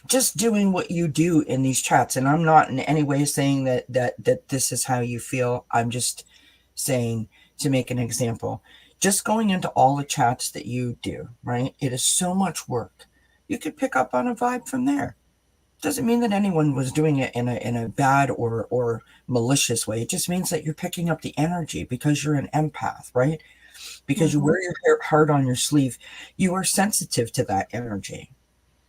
Just doing what you do in these chats. And I'm not in any way saying that this is how you feel. I'm just saying, to make an example, just going into all the chats that you do, right? It is so much work. You could pick up on a vibe from there. Doesn't mean that anyone was doing it in a bad or malicious way. It just means that you're picking up the energy because you're an empath, right? Because mm-hmm. you wear your heart on your sleeve, you are sensitive to that energy.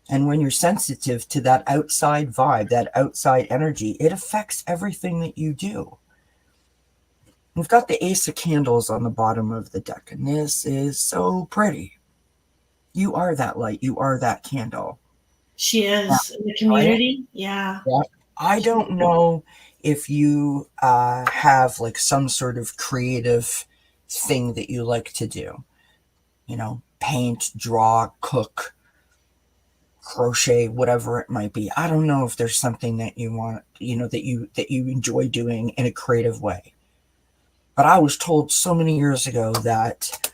And when you're sensitive to that outside vibe, that outside energy, it affects everything that you do. We've got the Ace of Candles on the bottom of the deck, and this is so pretty. You are that light. You are that candle. She is in the community. Right? Yeah. I don't know if you have like some sort of creative thing that you like to do. Paint, draw, cook, crochet, whatever it might be. I don't know if there's something that you want, that you enjoy doing in a creative way. But I was told so many years ago that,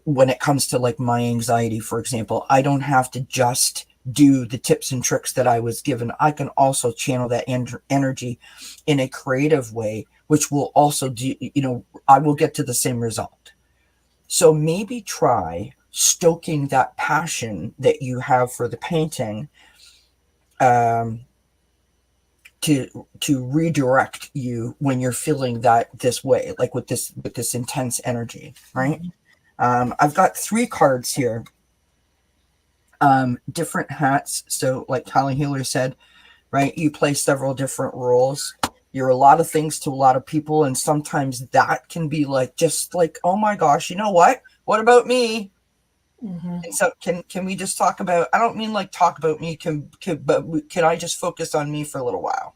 when it comes to like my anxiety, for example, I don't have to just do the tips and tricks that I was given, I can also channel that energy in a creative way, which will also do, I will get to the same result. So maybe try stoking that passion that you have for the painting, to redirect you when you're feeling that this way, like with this intense energy, right? I've got 3 cards here. Different hats. So like Holly Healer said, right, you play several different roles. You're a lot of things to a lot of people, and sometimes that can be like, just like, oh my gosh, you know what about me? And so can we just talk about, I don't mean like talk about me, but can I just focus on me for a little while,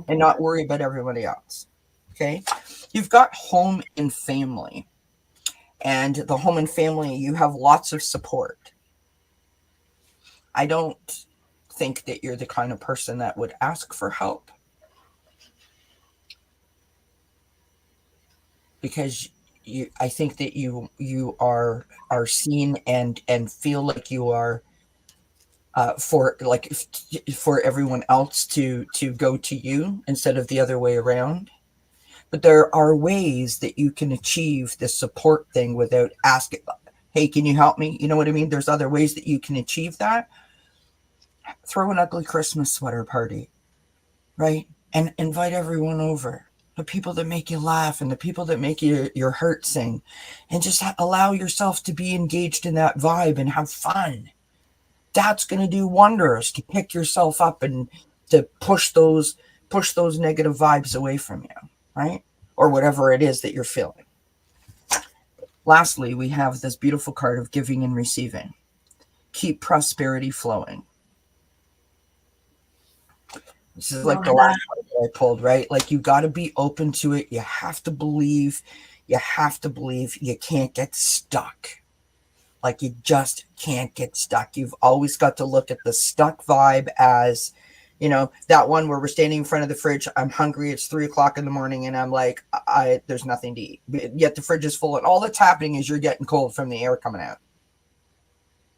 and not worry about everybody else? Okay. You've got home and family, and the home and family, you have lots of support. I don't think that you're the kind of person that would ask for help, because I think that you are seen and feel like you are, for everyone else to go to you instead of the other way around. But there are ways that you can achieve this support thing without asking, hey, can you help me? You know what I mean? There's other ways that you can achieve that. Throw an ugly Christmas sweater party, right? And invite everyone over. The people that make you laugh and the people that make your heart sing, and just allow yourself to be engaged in that vibe and have fun. That's going to do wonders to pick yourself up and to push those negative vibes away from you, right? Or whatever it is that you're feeling. Lastly, we have this beautiful card of giving and receiving. Keep prosperity flowing. This is like the last card that I pulled, right? Like, you got to be open to it. You have to believe. You can't get stuck. Like, you just can't get stuck. You've always got to look at the stuck vibe as, that one where we're standing in front of the fridge. I'm hungry. It's 3:00 in the morning, and I'm like, there's nothing to eat. Yet the fridge is full, and all that's happening is you're getting cold from the air coming out,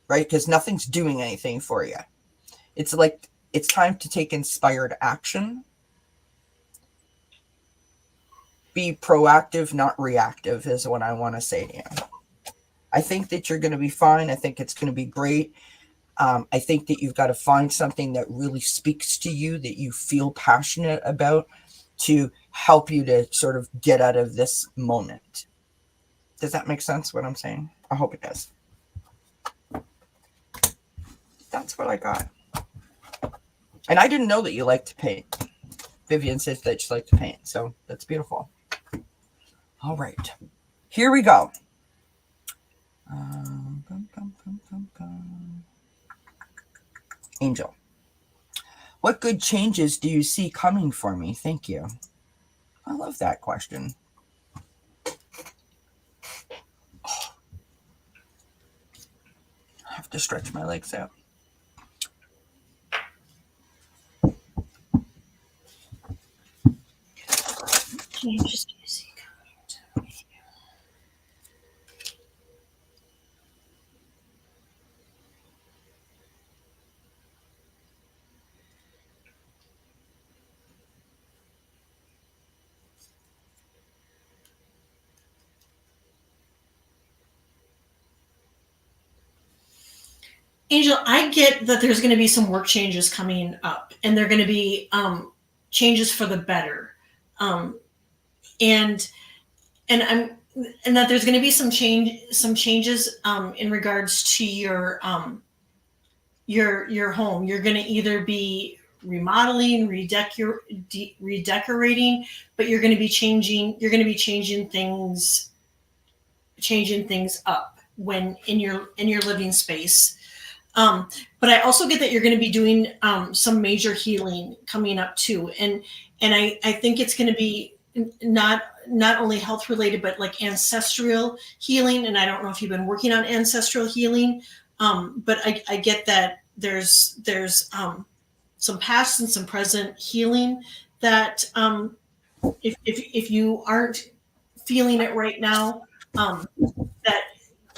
right? Because nothing's doing anything for you. It's like, it's time to take inspired action. Be proactive, not reactive, is what I want to say to you. I think that you're going to be fine. I think it's going to be great. I think that you've got to find something that really speaks to you, that you feel passionate about, to help you to sort of get out of this moment. Does that make sense, what I'm saying? I hope it does. That's what I got. And I didn't know that you like to paint. Vivian says that she likes to paint, so that's beautiful. All right. Here we go. Angel. What good changes do you see coming for me? Thank you. I love that question. I have to stretch my legs out. Changes do you see coming to me? Angel, I get that there's going to be some work changes coming up, and they're going to be changes for the better, and that there's going to be some changes in regards to your home. You're going to either be remodeling, redecorating, but you're going to be changing things up when in your living space. But I also get that you're going to be doing some major healing coming up too, and I think it's going to be not only health related, but like ancestral healing. And I don't know if you've been working on ancestral healing, but I get that there's some past and some present healing that if you aren't feeling it right now, that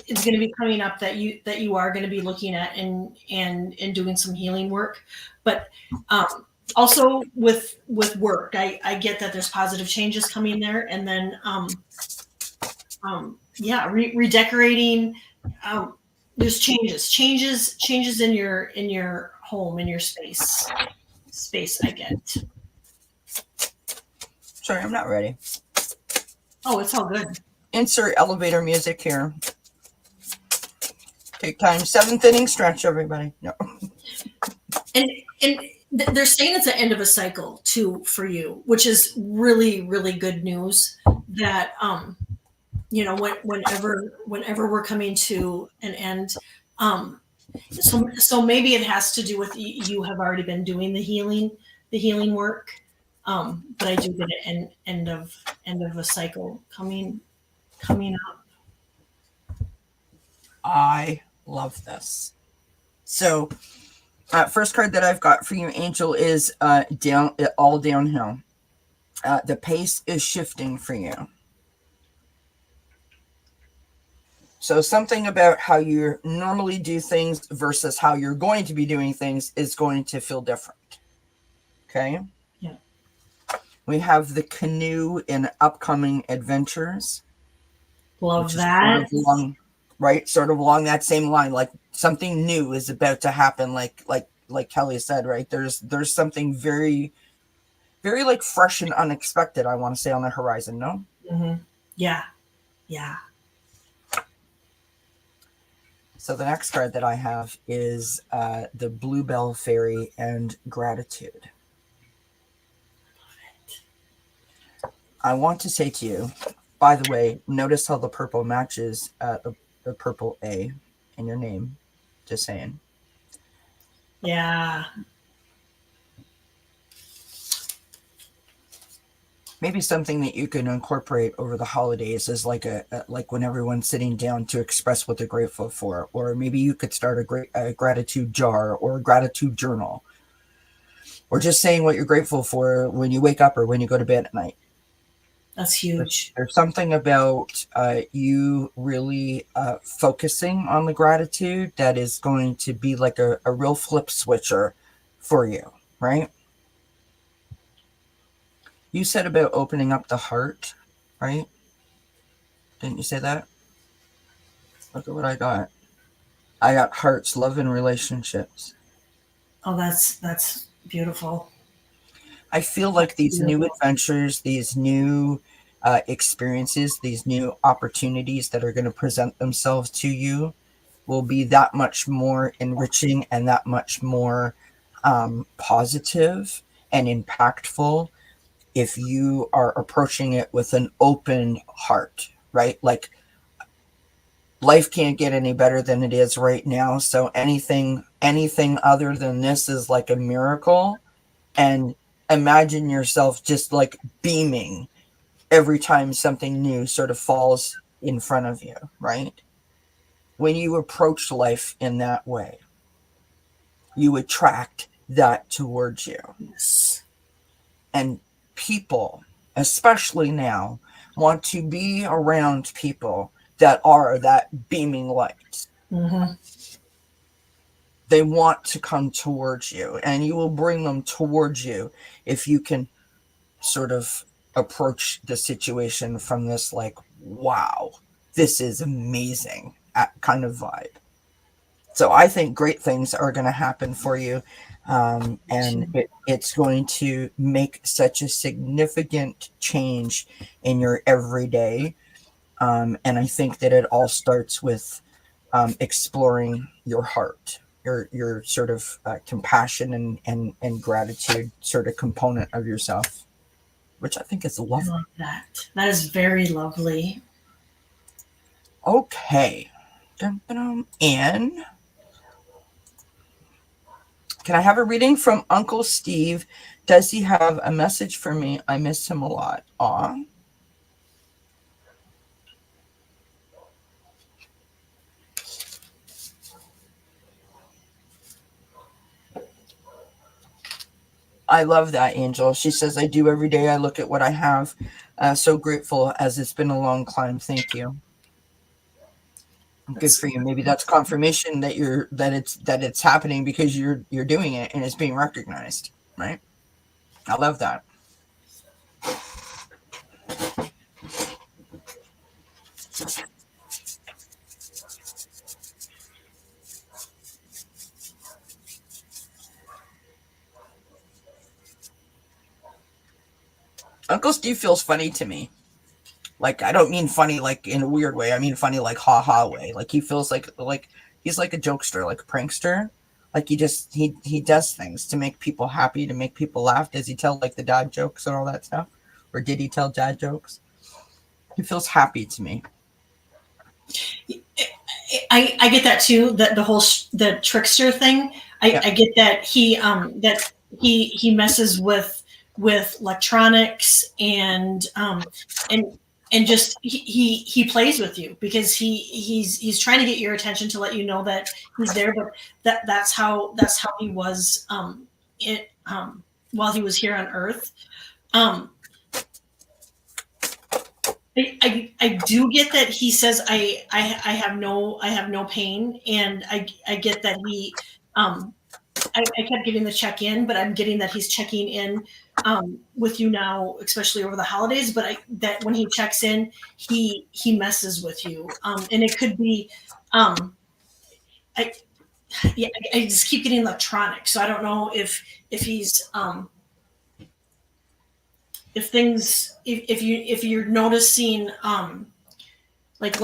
it's going to be coming up that you are going to be looking at and doing some healing work, but also with work, I get that there's positive changes coming there, and then yeah, redecorating. There's changes in your home, in your space. I get. Sorry, I'm not ready. Oh, it's all good. Insert elevator music here. Take time. 7th inning stretch, everybody. No. And they're saying it's the end of a cycle too for you, which is really, really good news. That you know, whenever we're coming to an end, so maybe it has to do with you have already been doing the healing work, but I do get an end of a cycle coming up. I love this. So, first card that I've got for you, Angel, is all downhill. The pace is shifting for you. So something about how you normally do things versus how you're going to be doing things is going to feel different. Okay? Yeah. We have the canoe in upcoming adventures. Love that. Sort of along that same line, like something new is about to happen, like Kelly said, right? There's something very, very like fresh and unexpected, I want to say, on the horizon, no? Mm-hmm. Yeah. So the next card that I have is the Bluebell Fairy and Gratitude. I want to say to you, by the way, notice how the purple matches the purple A in your name. Just saying. Yeah. Maybe something that you can incorporate over the holidays is like like when everyone's sitting down to express what they're grateful for, or maybe you could start a gratitude jar or a gratitude journal, or just saying what you're grateful for when you wake up or when you go to bed at night. That's huge. There's something about you really focusing on the gratitude that is going to be like a real flip switcher for you, right? You said about opening up the heart, right? Didn't you say that? Look at what I got. I got hearts, love, and relationships. Oh, that's beautiful. I feel like these new adventures, these new experiences, these new opportunities that are going to present themselves to you will be that much more enriching and that much more positive and impactful if you are approaching it with an open heart, right? Like, life can't get any better than it is right now. So anything other than this is like a miracle. And imagine yourself just like beaming every time something new sort of falls in front of you, right? When you approach life in that way, you attract that towards you. Yes. And people, especially now, want to be around people that are that beaming light. Mm-hmm. They want to come towards you, and you will bring them towards you if you can sort of approach the situation from this like, wow, this is amazing kind of vibe. So I think great things are going to happen for you. And it's going to make such a significant change in your everyday. And I think that it all starts with exploring your heart, your sort of compassion and gratitude sort of component of yourself, which I think is lovely. I love that. That is very lovely. Okay. And can I have a reading from Uncle Steve? Does he have a message for me? I miss him a lot. Aw. I love that, Angel. She says, I do every day. I look at what I have. So grateful, as it's been a long climb. Thank you. Good for you. Maybe that's confirmation that it's happening because you're doing it and it's being recognized, right? I love that. Uncle Steve feels funny to me. Like, I don't mean funny like in a weird way. I mean funny like ha ha way. Like he feels like he's like a jokester, like a prankster. Like he does things to make people happy, to make people laugh. Does he tell like the dad jokes and all that stuff? Or did he tell dad jokes? He feels happy to me. I get that too. That the whole the trickster thing. I get that he messes with electronics and just he plays with you because he's trying to get your attention to let you know that he's there. But that's how he was while he was here on Earth. I do get that he says I have no pain, and I get that he I kept getting the check in, but I'm getting that he's checking in with you now, especially over the holidays. But that when he checks in, he messes with you, and it could be I just keep getting electronic, so I don't know if he's if you're noticing like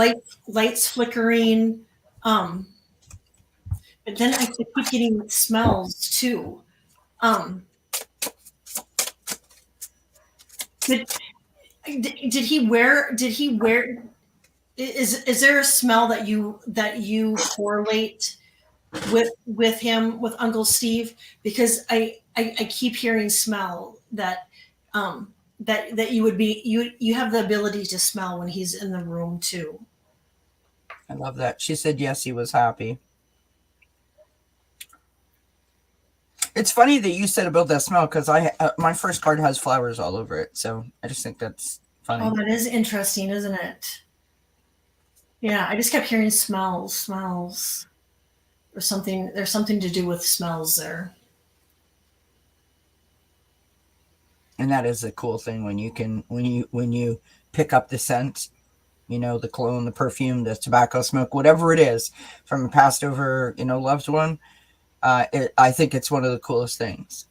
lights flickering, but then I keep getting smells too. Did he wear is there a smell that you correlate with him, with Uncle Steve? Because I keep hearing smell that that you would be you have the ability to smell when he's in the room too. I love that. She said yes, he was happy. It's funny that you said about that smell because my first card has flowers all over it, so I just think that's funny. Oh, that is interesting, isn't it? Yeah, I just kept hearing smells, or something. There's something to do with smells there. And that is a cool thing when you pick up the scent, the cologne, the perfume, the tobacco smoke, whatever it is from a passed over, loved one. I think it's one of the coolest things.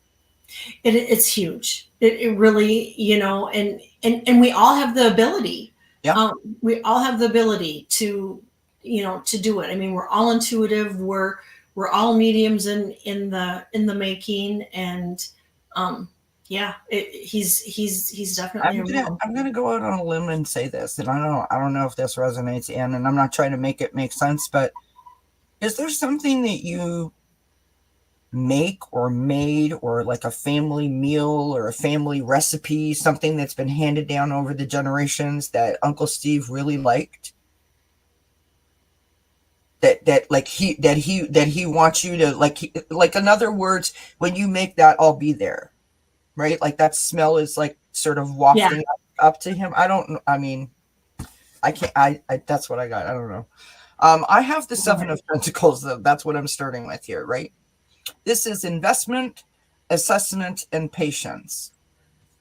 It's huge. It really, and we all have the ability. Yeah. We all have the ability to do it. I mean, we're all intuitive. We're all mediums in the making, and yeah, he's definitely. I'm gonna go out on a limb and say this, and I don't know if this resonates, Anne, and I'm not trying to make it make sense, but is there something that you make or made, or like a family meal or a family recipe, something that's been handed down over the generations that Uncle Steve really liked? That he wants you to like in other words, when you make that, I'll be there, right? Like that smell is like sort of wafting up to him. I can't. I that's what I got. I don't know. I have the Seven of Pentacles, though. That's what I'm starting with here, right? This is investment, assessment, and patience.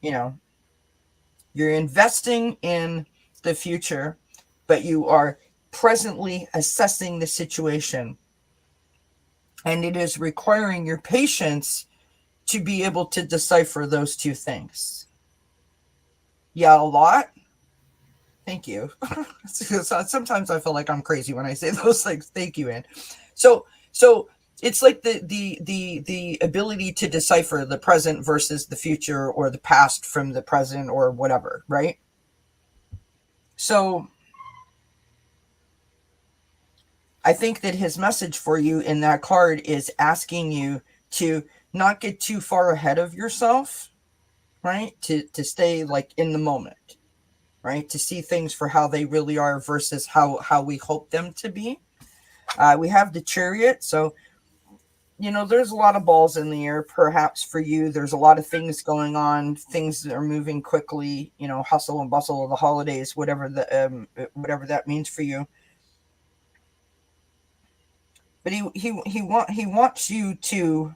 You're investing in the future, but you are presently assessing the situation. And it is requiring your patience to be able to decipher those two things. Yeah, a lot. Thank you. Sometimes I feel like I'm crazy when I say those things. Thank you, Anne. So it's like the ability to decipher the present versus the future, or the past from the present, or whatever, right? So I think that his message for you in that card is asking you to not get too far ahead of yourself, right? To stay like in the moment, right? To see things for how they really are versus how we hope them to be. We have the Chariot, so there's a lot of balls in the air, perhaps for you. There's a lot of things going on, things that are moving quickly, hustle and bustle of the holidays, whatever that means for you. but he wants you to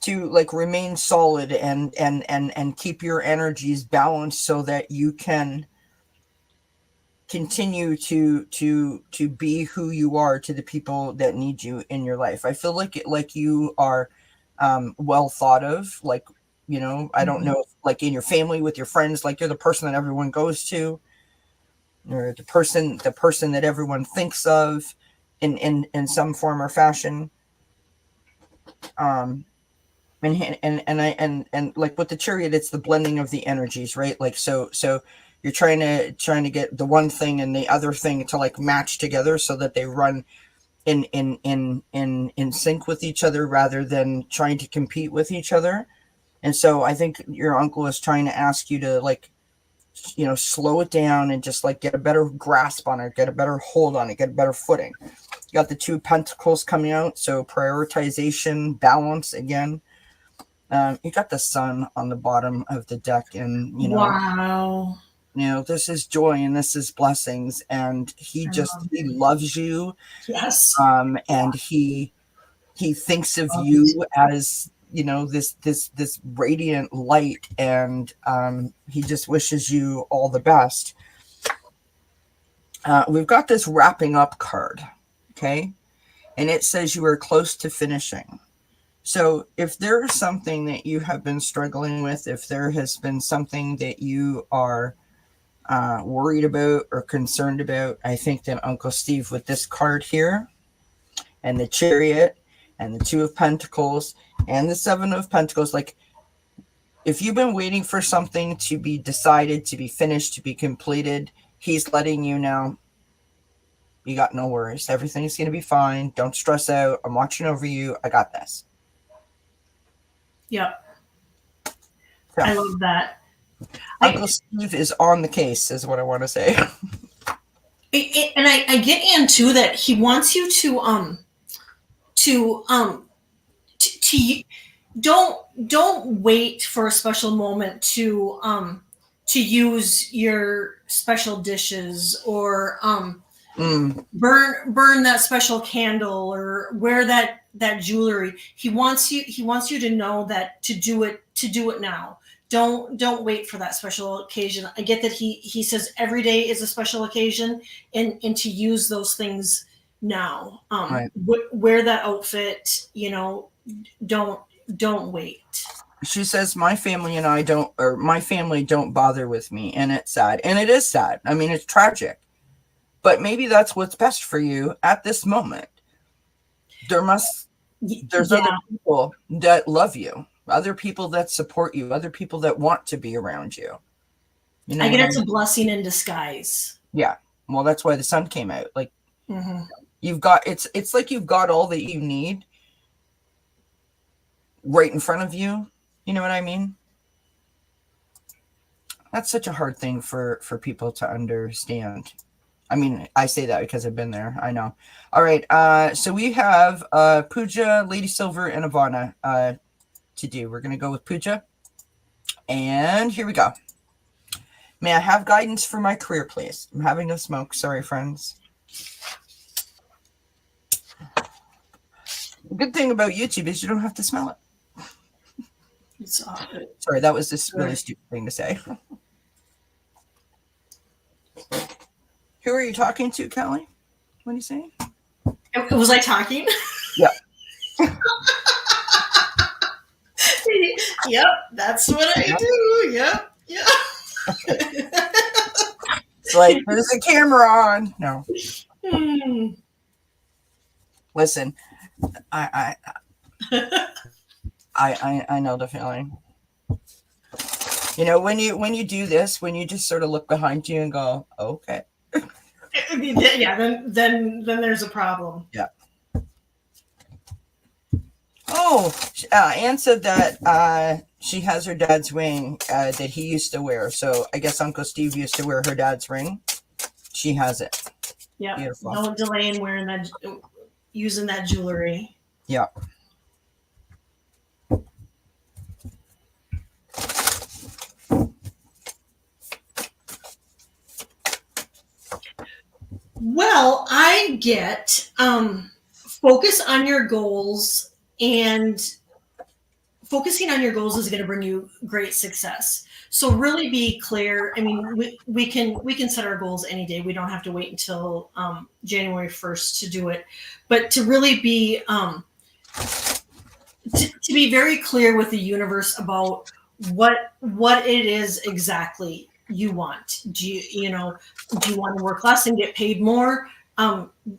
like remain solid and keep your energies balanced so that you can continue to be who you are to the people that need you in your life. I feel like you are well thought of, like, you know, I don't know, like in your family, with your friends, like you're the person that everyone goes to, or the person that everyone thinks of in some form or fashion. And like with the chariot, it's the blending of the energies, right? Like so you're trying to get the one thing and the other thing to like match together so that they run in sync with each other rather than trying to compete with each other. And so I think your uncle is trying to ask you to, like, you know, slow it down and just like get a better grasp on it, get a better hold on it, get a better footing. You got the 2 of Pentacles coming out, so prioritization, balance again. You got the Sun on the bottom of the deck, and Wow. This is joy and this is blessings, and he loves you. Yes. And he thinks of you as, this radiant light, and he just wishes you all the best. We've got this wrapping up card, okay, and it says you are close to finishing. So if there is something that you have been struggling with, if there has been something that you are worried about or concerned about, I think that Uncle Steve, with this card here and the Chariot and the 2 of Pentacles and the 7 of Pentacles, like, if you've been waiting for something to be decided, to be finished, to be completed, he's letting you know, you got no worries. Everything's going to be fine. Don't stress out. I'm watching over you. I got this. Yep. So, I love that. Uncle Steve is on the case, is what I want to say. And I get into that he wants you to don't wait for a special moment to use your special dishes or burn that special candle or wear that jewelry. He wants you to know that to do it now. Don't wait for that special occasion. I get that he says every day is a special occasion, and to use those things now. Right. Wear that outfit, don't wait. She says, my family don't bother with me, and it's sad. And it is sad. I mean, it's tragic. But maybe that's what's best for you at this moment. There's other people that love you, other people that support you, other people that want to be around you. I get it's a blessing in disguise. Yeah. Well, that's why the Sun came out. Like, you've got, it's like you've got all that you need right in front of you. You know what I mean? That's such a hard thing for people to understand. I mean, I say that because I've been there. I know. All right. So we have Pooja, Lady Silver, and Ivana to do. We're going to go with Pooja. And here we go. May I have guidance for my career, please? I'm having a smoke. Sorry, friends. The good thing about YouTube is you don't have to smell it. It's awful. Sorry, that was just really stupid thing to say. Who are you talking to, Kelly? What are you saying? Was I talking? Yeah. Yep, that's what I do. Yep. It's like, there's a camera on. No. Listen, I know the feeling. When you do this, when you just sort of look behind you and go, okay. Yeah, then there's a problem. Yeah. Oh, Anne said that she has her dad's ring that he used to wear. So I guess Uncle Steve used to wear her dad's ring. She has it. Yeah. Beautiful. No delay in wearing that, using that jewelry. Yeah. Well, I get focus on your goals, and focusing on your goals is going to bring you great success. So really be clear. I mean, we can set our goals any day. We don't have to wait until January 1st to do it, but to really be to be very clear with the universe about what it is exactly you want. Do you want to work less and get paid more?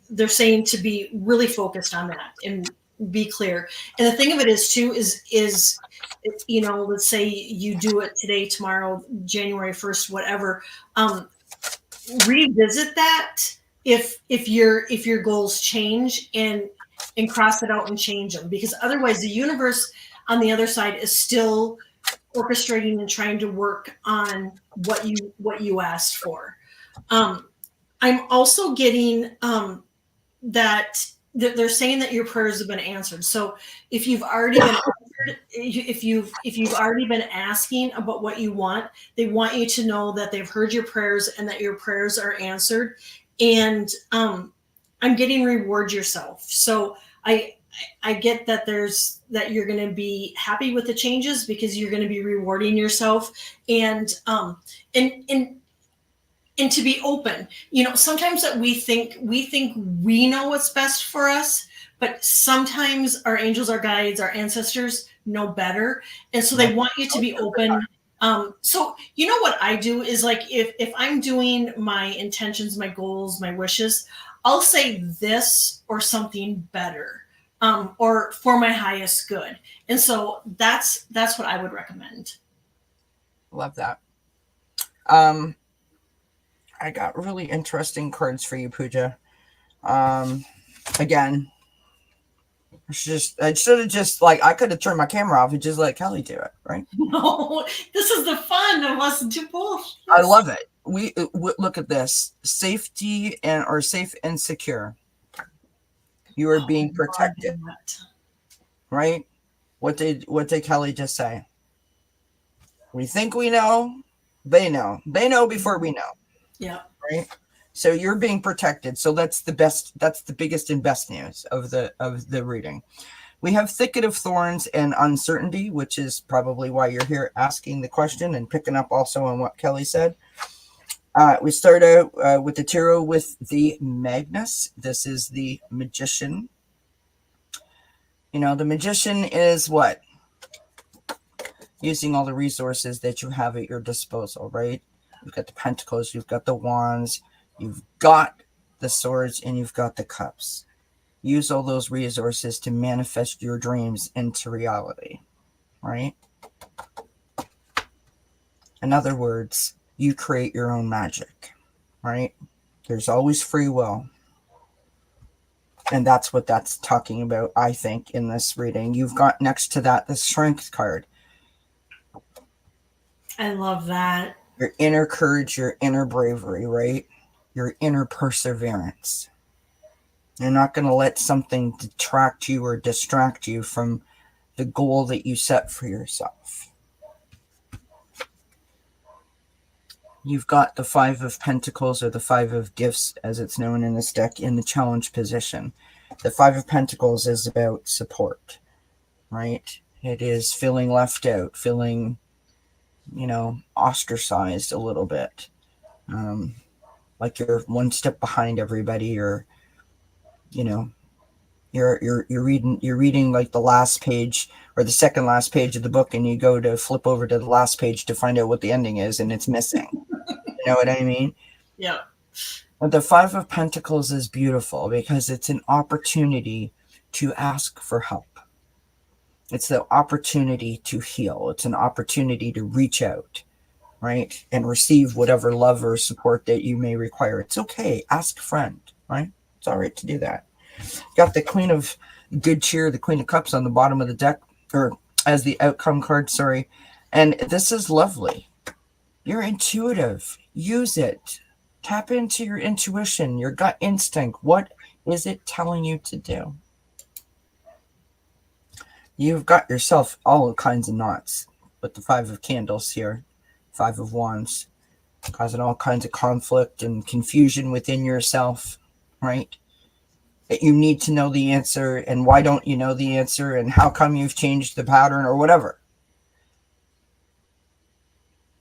They're saying to be really focused on that and be clear. And the thing of it is too is let's say you do it today, tomorrow, January 1st, whatever. Revisit that if your goals change, and cross it out and change them, because otherwise the universe on the other side is still orchestrating and trying to work on what you asked for. I'm also getting that they're saying that your prayers have been answered. So if you've already been answered, if you've already been asking about what you want, they want you to know that they've heard your prayers and that your prayers are answered. And I'm getting reward yourself. So I get that that you're going to be happy with the changes, because you're going to be rewarding yourself, and to be open. Sometimes that we think we know what's best for us, but sometimes our angels, our guides, our ancestors know better. And so they want you to be open. So what I do is, like, if I'm doing my intentions, my goals, my wishes, I'll say this or something better, or for my highest good. And so that's what I would recommend. Love that. I got really interesting cards for you, Pooja. Again, I should have just, like, I could have turned my camera off and just let Kelly do it, right? No, this is the fun of us do both. I love it. We look at this: safety or safe and secure. You are being protected, right? What did Kelly just say? We think we know. They know. They know before we know. Yeah. Right. So you're being protected. So that's the best. That's the biggest and best news of the reading. We have thicket of thorns and uncertainty, which is probably why you're here asking the question and picking up also on what Kelly said. We start out with the tarot with the Magnus. This is the Magician. The Magician is what? Using all the resources that you have at your disposal, right? You've got the Pentacles, you've got the Wands, you've got the Swords, and you've got the Cups. Use all those resources to manifest your dreams into reality, right? In other words, you create your own magic, right? There's always free will. And that's what that's talking about, I think, in this reading. You've got next to that the Strength card. I love that. Your inner courage, your inner bravery, right? Your inner perseverance. You're not going to let something detract you or distract you from the goal that you set for yourself. You've got the Five of Pentacles, or the Five of Gifts, as it's known in this deck, in the challenge position. The Five of Pentacles is about support, right? It is feeling left out, feeling, ostracized a little bit. Like you're one step behind everybody, or, you're reading like the last page or the second last page of the book, and you go to flip over to the last page to find out what the ending is, and it's missing. You know what I mean? Yeah. But the Five of Pentacles is beautiful because it's an opportunity to ask for help. It's the opportunity to heal. It's an opportunity to reach out, right? And receive whatever love or support that you may require. It's okay. Ask a friend, right? It's all right to do that. Got the Queen of Good Cheer, the Queen of Cups on the bottom of the deck, or as the outcome card, sorry. And this is lovely. You're intuitive. Use it. Tap into your intuition, your gut instinct. What is it telling you to do? You've got yourself all kinds of knots with the Five of Candles here, Five of Wands, causing all kinds of conflict and confusion within yourself, right? that you need to know the answer, and why don't you know the answer, and how come you've changed the pattern or whatever.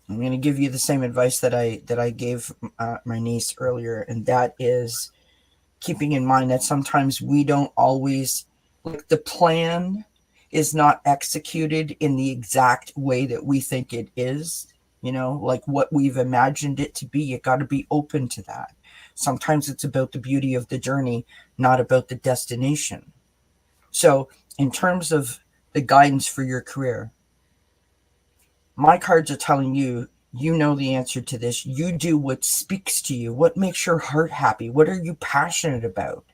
I'm going to give you the same advice that I gave my niece earlier, and that is keeping in mind that sometimes we don't always, like, the plan is not executed in the exact way that we think it is, like what we've imagined it to be. You got to be open to that. Sometimes it's about the beauty of the journey, not about the destination. So in terms of the guidance for your career, my cards are telling you, you know the answer to this. You do what speaks to you. What makes your heart happy? What are you passionate about?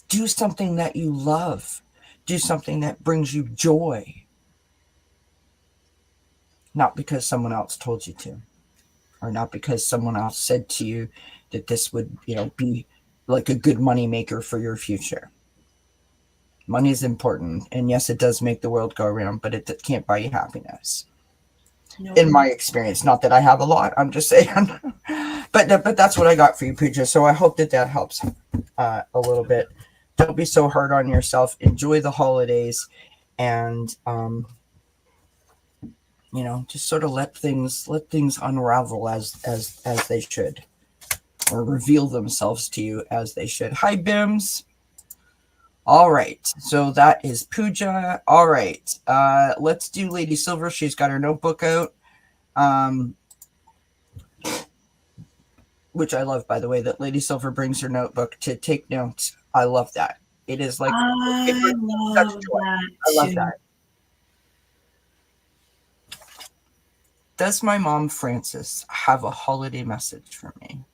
Do something that you love. Do something that brings you joy. Not because someone else told you to, or not because someone else said to you that this would, be like a good money maker for your future. Money is important, and yes, it does make the world go around, but it can't buy you happiness. No. In my experience, not that I have a lot, I'm just saying. but that's what I got for you, Pooja. So I hope that helps a little bit. Don't be so hard on yourself. Enjoy the holidays, and just sort of let things unravel as they should, or reveal themselves to you as they should. Hi, Bims. All right, so that is Pooja. All right, let's do Lady Silver. She's got her notebook out, which I love, by the way, that Lady Silver brings her notebook to take notes. I love that. It is like I love that. Does my mom, Frances, have a holiday message for me?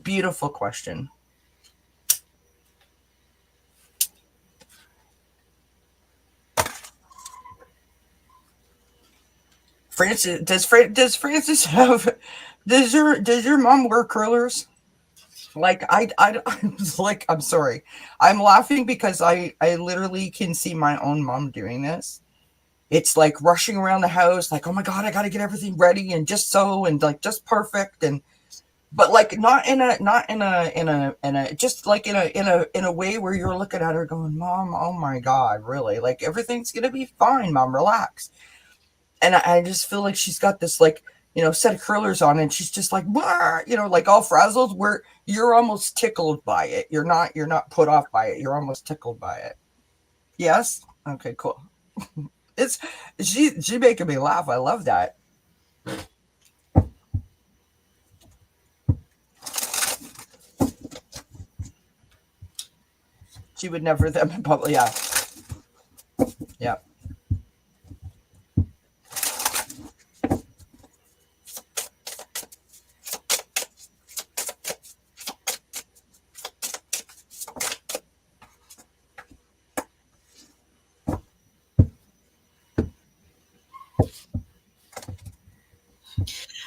Beautiful question. Frances, does Frances have? Does your mom wear curlers? Like I'm sorry, I'm laughing because I literally can see my own mom doing this. It's like rushing around the house, like, oh my God, I got to get everything ready and just so, and like just perfect, but like not in a just like in a way where you're looking at her going, Mom, oh my God, really? Like everything's gonna be fine, Mom, relax. And I just feel like she's got this like, set of curlers on, and she's just like, like all frazzled, where you're almost tickled by it. You're not put off by it. You're almost tickled by it. Yes? Okay, cool. She's making me laugh. I love that. She would never them in public. Yeah. Yeah.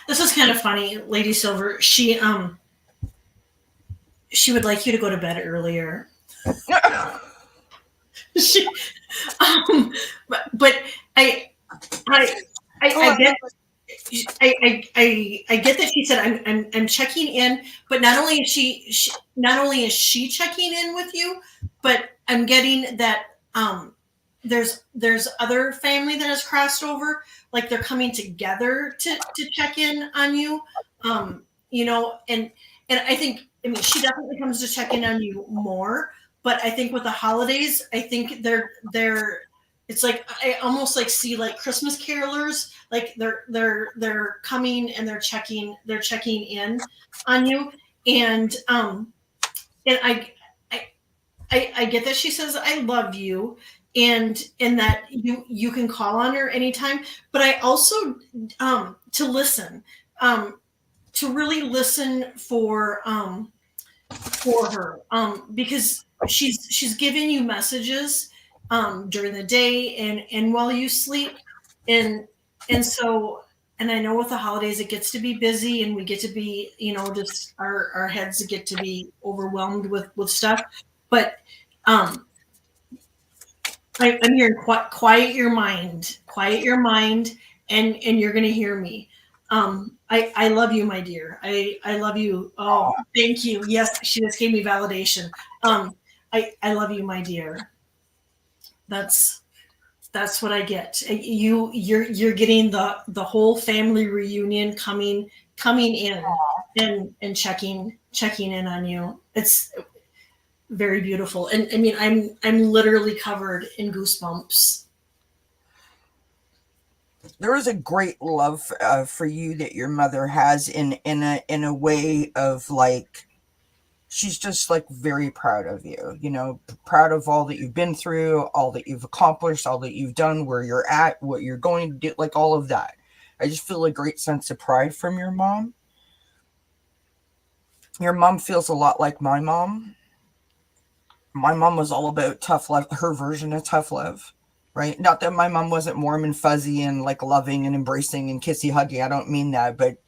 This is kind of funny, Lady Silver. She would like you to go to bed earlier. She, but I get I get that she said I'm checking in, but not only is she checking in with you, but I'm getting that there's other family that has crossed over, like they're coming together to check in on you, and I think, she definitely comes to check in on you more, but I think with the holidays, I think they're it's like I almost like see like Christmas carolers, like they're coming and they're checking in on you, and I get that she says I love you, and that you can call on her anytime, but I also to listen, to really listen for her, because she's giving you messages during the day and while you sleep, and so, and I know with the holidays it gets to be busy, and we get to be, just our heads get to be overwhelmed with stuff, but I'm hearing quiet your mind, and you're going to hear me. I love you, my dear. I love you. Oh, thank you. Yes, she just gave me validation. I love you, my dear. That's that's what I get. You're getting the whole family reunion coming in and checking in on you. It's very beautiful. And I mean, I'm literally covered in goosebumps. There is a great love for you that your mother has in a way of like she's just like very proud of you, you know, proud of all that you've been through, all that you've accomplished, all that you've done, where you're at, what you're going to do, like all of that. I just feel a great sense of pride from your mom. Your mom feels a lot like my mom. My mom was all about tough love, her version of tough love, right? Not that my mom wasn't warm and fuzzy and like loving and embracing and kissy huggy. I don't mean that, but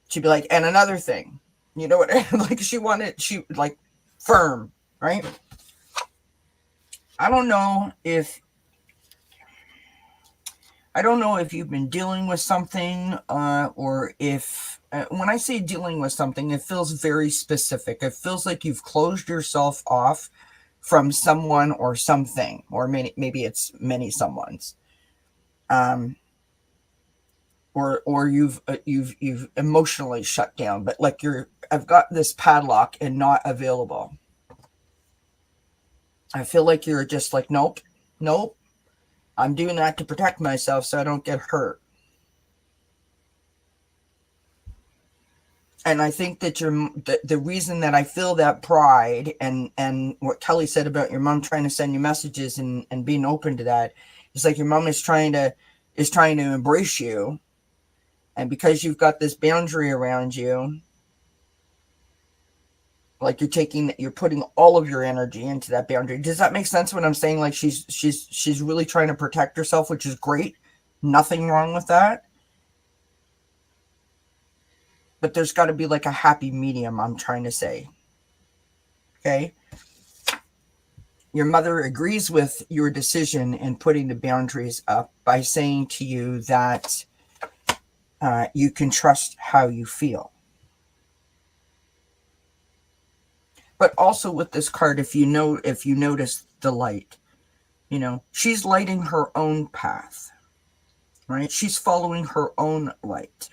she'd be like, and another thing, you know what? Like she like firm, right? I don't know if you've been dealing with something, or if when I say dealing with something, it feels very specific. It feels like you've closed yourself off from someone or something, or maybe it's many someones, or you've emotionally shut down. But like I've got this padlock and not available. I feel like you're just like, nope, nope. I'm doing that to protect myself so I don't get hurt. And I think that the reason that I feel that pride and what Kelly said about your mom trying to send you messages and being open to that is like your mom is trying to embrace you, and because you've got this boundary around you, like you're putting all of your energy into that boundary. Does that make sense when I'm saying like she's really trying to protect herself, which is great. Nothing wrong with that. But there's got to be like a happy medium, I'm trying to say. Okay? Your mother agrees with your decision in putting the boundaries up by saying to you that you can trust how you feel. But also with this card, if you notice the light, you know, she's lighting her own path, right? She's following her own light.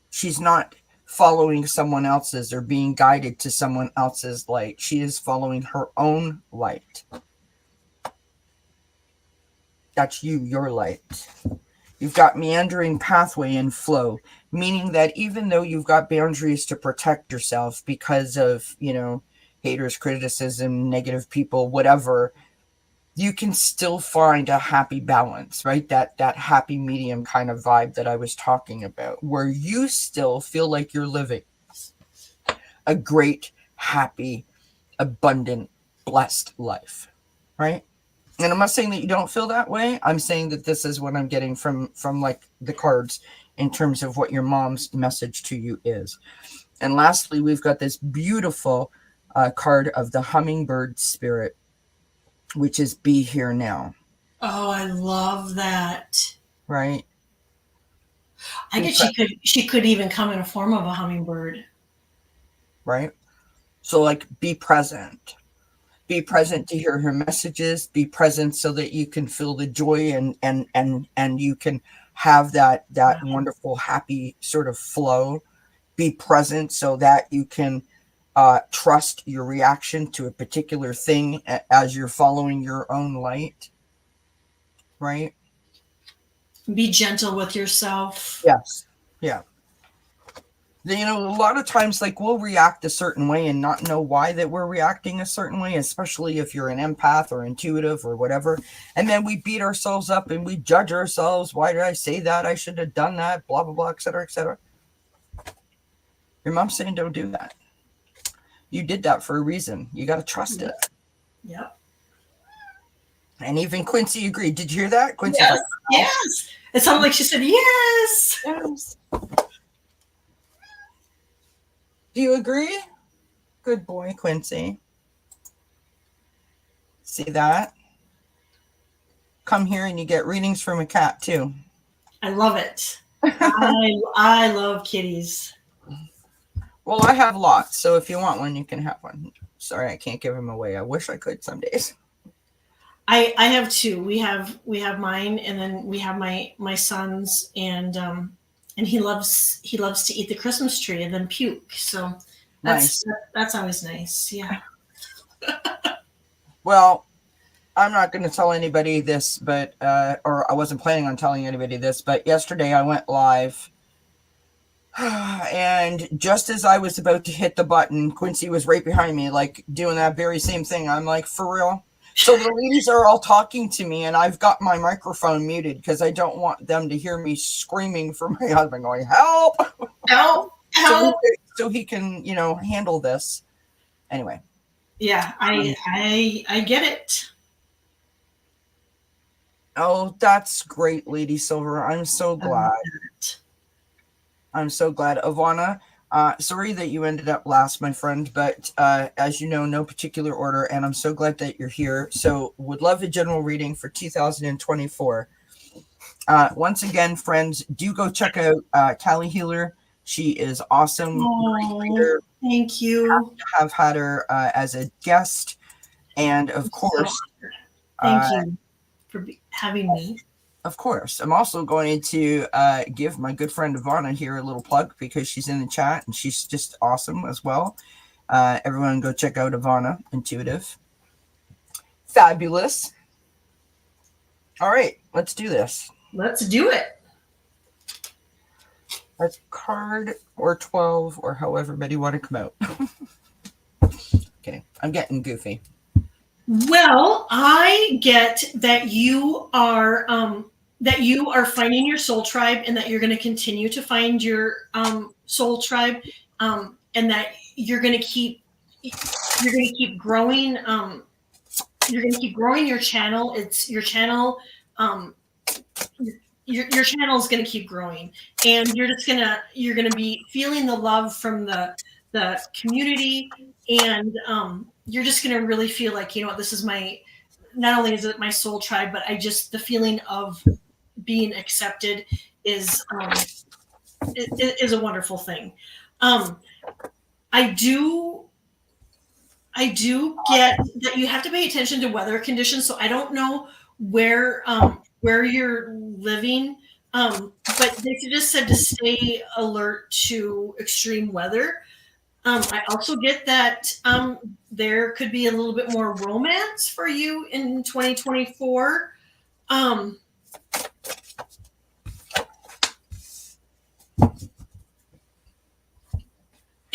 She's not following someone else's or being guided to someone else's light. She is following her own light. That's your light. You've got meandering pathway and flow, meaning that even though you've got boundaries to protect yourself because of, you know, haters, criticism, negative people, whatever, you can still find a happy balance, right? That happy medium kind of vibe that I was talking about, where you still feel like you're living a great, happy, abundant, blessed life, right? And I'm not saying that you don't feel that way. I'm saying that this is what I'm getting from like the cards in terms of what your mom's message to you is. And lastly, we've got this beautiful card of the hummingbird spirit, which is be here now. Oh, I love that. Right? I guess she could even come in a form of a hummingbird. Right? So like be present. Be present to hear her messages, be present so that you can feel the joy and you can have that wonderful happy sort of flow. Be present so that you can trust your reaction to a particular thing as you're following your own light. Right? Be gentle with yourself. Yes. Yeah. You know, a lot of times, like, we'll react a certain way and not know why that we're reacting a certain way, especially if you're an empath or intuitive or whatever. And then we beat ourselves up and we judge ourselves. Why did I say that? I should have done that, blah, blah, blah, et cetera, et cetera. Your mom's saying don't do that. You did that for a reason. You got to trust it. Yep. And even Quincy agreed. Did you hear that? Quincy? Yes. Like, oh. Yes. It sounded like she said yes. Yes. Do you agree? Good boy, Quincy. See that? Come here and you get readings from a cat too. I love it. I love kitties. Well, I have lots, so if you want one, you can have one. Sorry, I can't give them away. I wish I could some days. I have two. We have mine, and then we have my son's, and he loves to eat the Christmas tree and then puke. So that's Nice. that's always nice. Yeah. Well, I'm not going to tell anybody this, but or I wasn't planning on telling anybody this, but yesterday I went live, and just as I was about to hit the button, Quincy was right behind me, like doing that very same thing. I'm like, for real? So the ladies are all talking to me, and I've got my microphone muted because I don't want them to hear me screaming for my husband, going, "Help!" Help! Help! So he can, handle this. Anyway. Yeah, I get it. Oh, that's great, Lady Silver. I'm so glad. I'm so glad. Ivana, sorry that you ended up last, my friend, but as you know, no particular order, and I'm so glad that you're here. So would love a general reading for 2024. Once again, friends, do go check out Callie Healer. She is awesome. Oh, thank you. Have had her as a guest, and of course, thank you for having me. Of course. I'm also going to give my good friend Ivana here a little plug because she's in the chat and she's just awesome as well. Everyone go check out Ivana Intuitive. Fabulous. All right, let's do this. Let's do it. Let's card or 12 or however many want to come out. Okay, I'm getting goofy. Well, I get that you are finding your soul tribe, and that you're going to continue to find your soul tribe, and that you're going to keep growing. You're going to keep growing your channel. It's your channel. Your channel is going to keep growing, and you're going to be feeling the love from the community, and you're just going to really feel like, this is not only is it my soul tribe, but the feeling of being accepted is a wonderful thing. I do get that you have to pay attention to weather conditions. So I don't know where you're living, but they just said to stay alert to extreme weather. I also get that there could be a little bit more romance for you in 2024.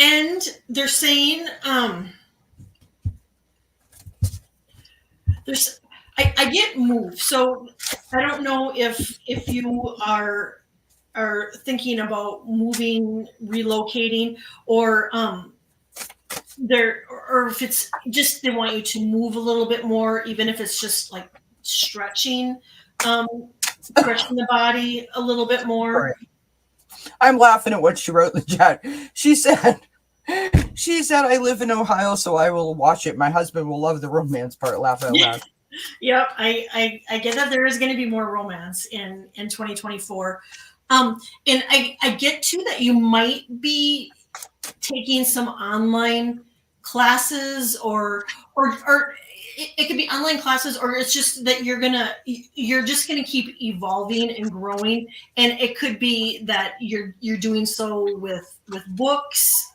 And they're saying I get moved. So I don't know if you are thinking about moving, relocating, or or if it's just they want you to move a little bit more, even if it's just like stretching the body a little bit more. Right. I'm laughing at what she wrote in the chat. She said, I live in Ohio, so I will watch it. My husband will love the romance part. Laugh out loud. Yep. I get that there is going to be more romance in 2024. And I get too that you might be taking some online classes, or it could be online classes, or it's just that you're just gonna keep evolving and growing, and it could be that you're doing so with books,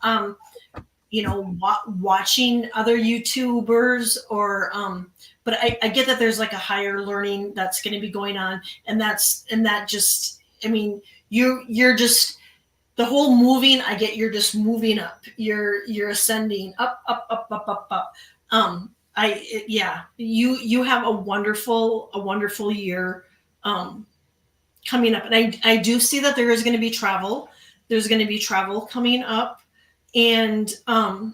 watching other YouTubers, or but I get that there's like a higher learning that's going to be going on, and that just, I mean, you're just, the whole moving, I get you're just moving up. You're ascending up, up, up, up, up, up. You have a wonderful year coming up. And I do see that there is going to be travel. There's going to be travel coming up. And I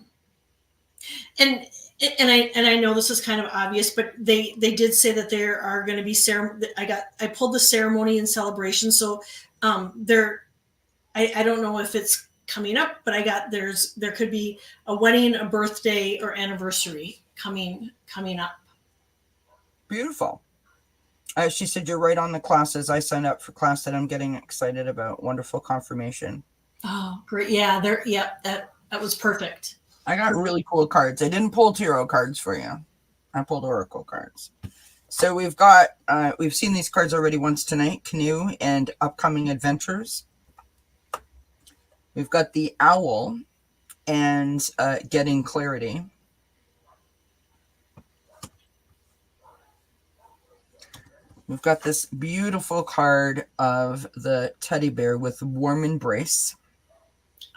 know this is kind of obvious, but they did say that there are going to be I pulled the ceremony and celebration. So I don't know if it's coming up, but there could be a wedding, a birthday, or anniversary coming up. Beautiful. She said, you're right on the classes. I signed up for class that I'm getting excited about. Wonderful confirmation. Oh, great. Yeah, that was perfect. I got really cool cards. I didn't pull tarot cards for you. I pulled oracle cards. So we've got, we've seen these cards already once tonight, Canoe and Upcoming Adventures. We've got the Owl and Getting Clarity. We've got this beautiful card of the teddy bear with warm embrace.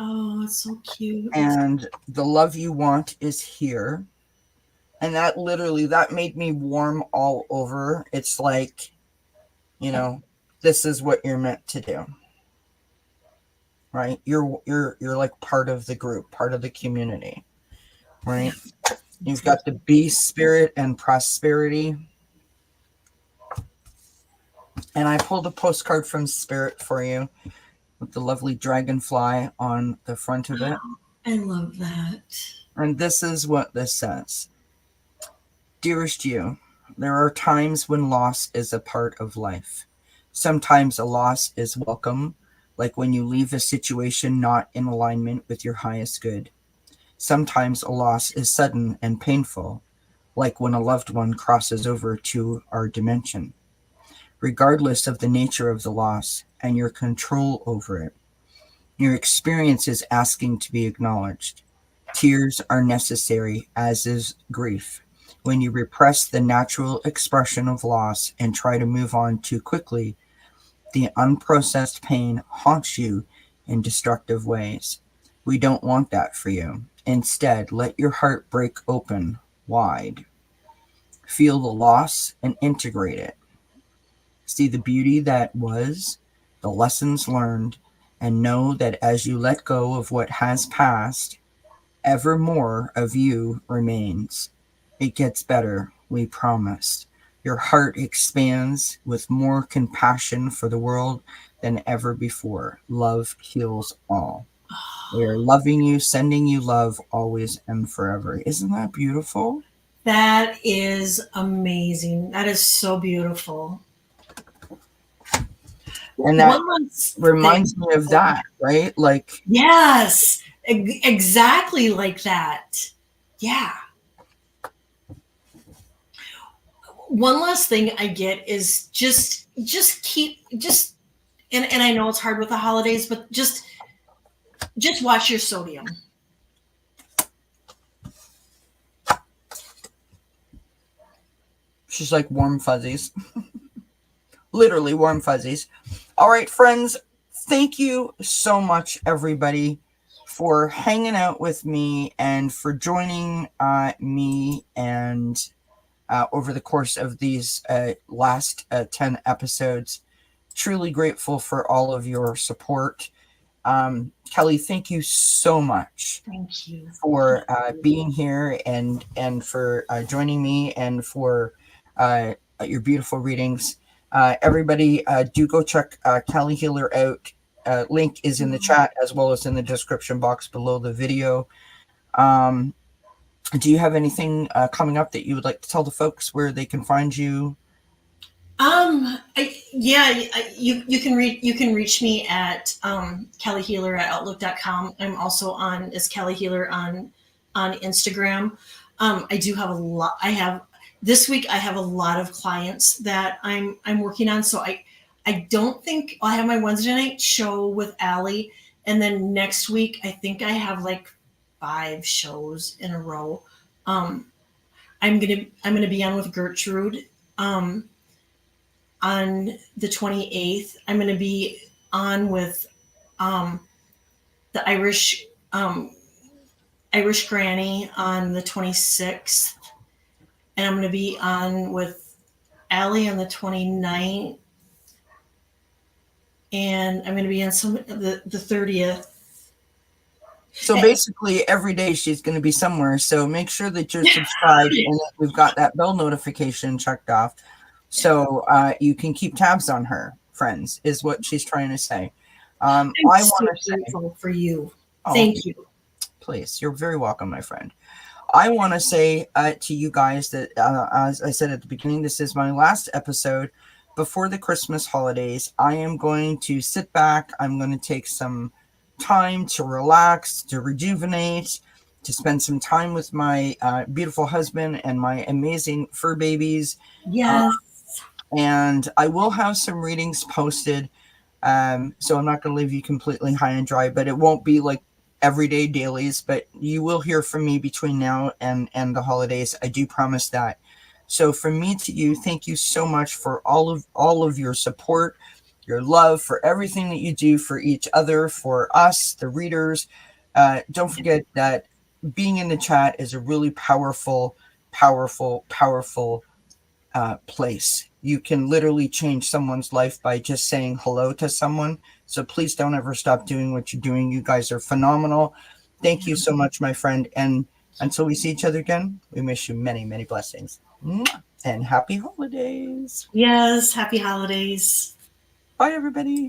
Oh, it's so cute. And the love you want is here. And that literally, that made me warm all over. It's like, you know, this is what you're meant to do. Right? You're like part of the group, part of the community. Right? Yeah. You've got the beast spirit and prosperity. And I pulled a postcard from Spirit for you with the lovely dragonfly on the front of it. I love that. And this is what this says. Dearest you, there are times when loss is a part of life. Sometimes a loss is welcome, like when you leave a situation not in alignment with your highest good. Sometimes a loss is sudden and painful, like when a loved one crosses over to our dimension. Regardless of the nature of the loss and your control over it, your experience is asking to be acknowledged. Tears are necessary, as is grief. When you repress the natural expression of loss and try to move on too quickly, the unprocessed pain haunts you in destructive ways. We don't want that for you. Instead, let your heart break open wide. Feel the loss and integrate it. See the beauty that was, the lessons learned, and know that as you let go of what has passed, ever more of you remains. It gets better, we promise. Your heart expands with more compassion for the world than ever before. Love heals all. We are loving you, sending you love always and forever. Isn't that beautiful? That is amazing. That is so beautiful. And that reminds me of that, right? Like, yes, exactly like that. Yeah. One last thing I get is just keep, and I know it's hard with the holidays, but just watch your sodium. She's like warm fuzzies. Literally warm fuzzies. All right, friends, thank you so much, everybody, for hanging out with me and for joining me and over the course of these last 10 episodes. Truly grateful for all of your support. Kelly, thank you so much. Thank you for being here and for joining me and for your beautiful readings. Everybody, do go check Cali Healer out. Link is in the chat as well as in the description box below the video. Do you have anything coming up that you would like to tell the folks where they can find you? You can reach me at kellyhealer@outlook.com. I'm also on as Kelly Healer on Instagram. I do have a lot. This week I have a lot of clients that I'm working on. So I don't think I have my Wednesday night show with Allie, and then next week I think I have like 5 shows in a row. I'm gonna be on with Gertrude on the 28th. I'm gonna be on with the Irish Granny on the 26th. And I'm going to be on with Allie on the 29th. And I'm going to be on the 30th. So basically every day she's going to be somewhere. So make sure that you're subscribed and that we've got that bell notification checked off. So you can keep tabs on her, friends, is what she's trying to say. I'm so grateful for you. Thank you. Please, you're very welcome, my friend. I want to say to you guys that, as I said at the beginning, this is my last episode before the Christmas holidays, I am going to sit back. I'm going to take some time to relax, to rejuvenate, to spend some time with my beautiful husband and my amazing fur babies. Yes. And I will have some readings posted. So I'm not going to leave you completely high and dry, but it won't be like everyday dailies, but you will hear from me between now and the holidays. I do promise that. So from me to you, thank you so much for all of your support, your love, for everything that you do for each other, for us, the readers. Don't forget that being in the chat is a really powerful, powerful, powerful place. You can literally change someone's life by just saying hello to someone. So please don't ever stop doing what you're doing. You guys are phenomenal. Thank you so much, my friend. And until we see each other again, we wish you many, many blessings. And happy holidays. Yes. Happy holidays. Bye, everybody.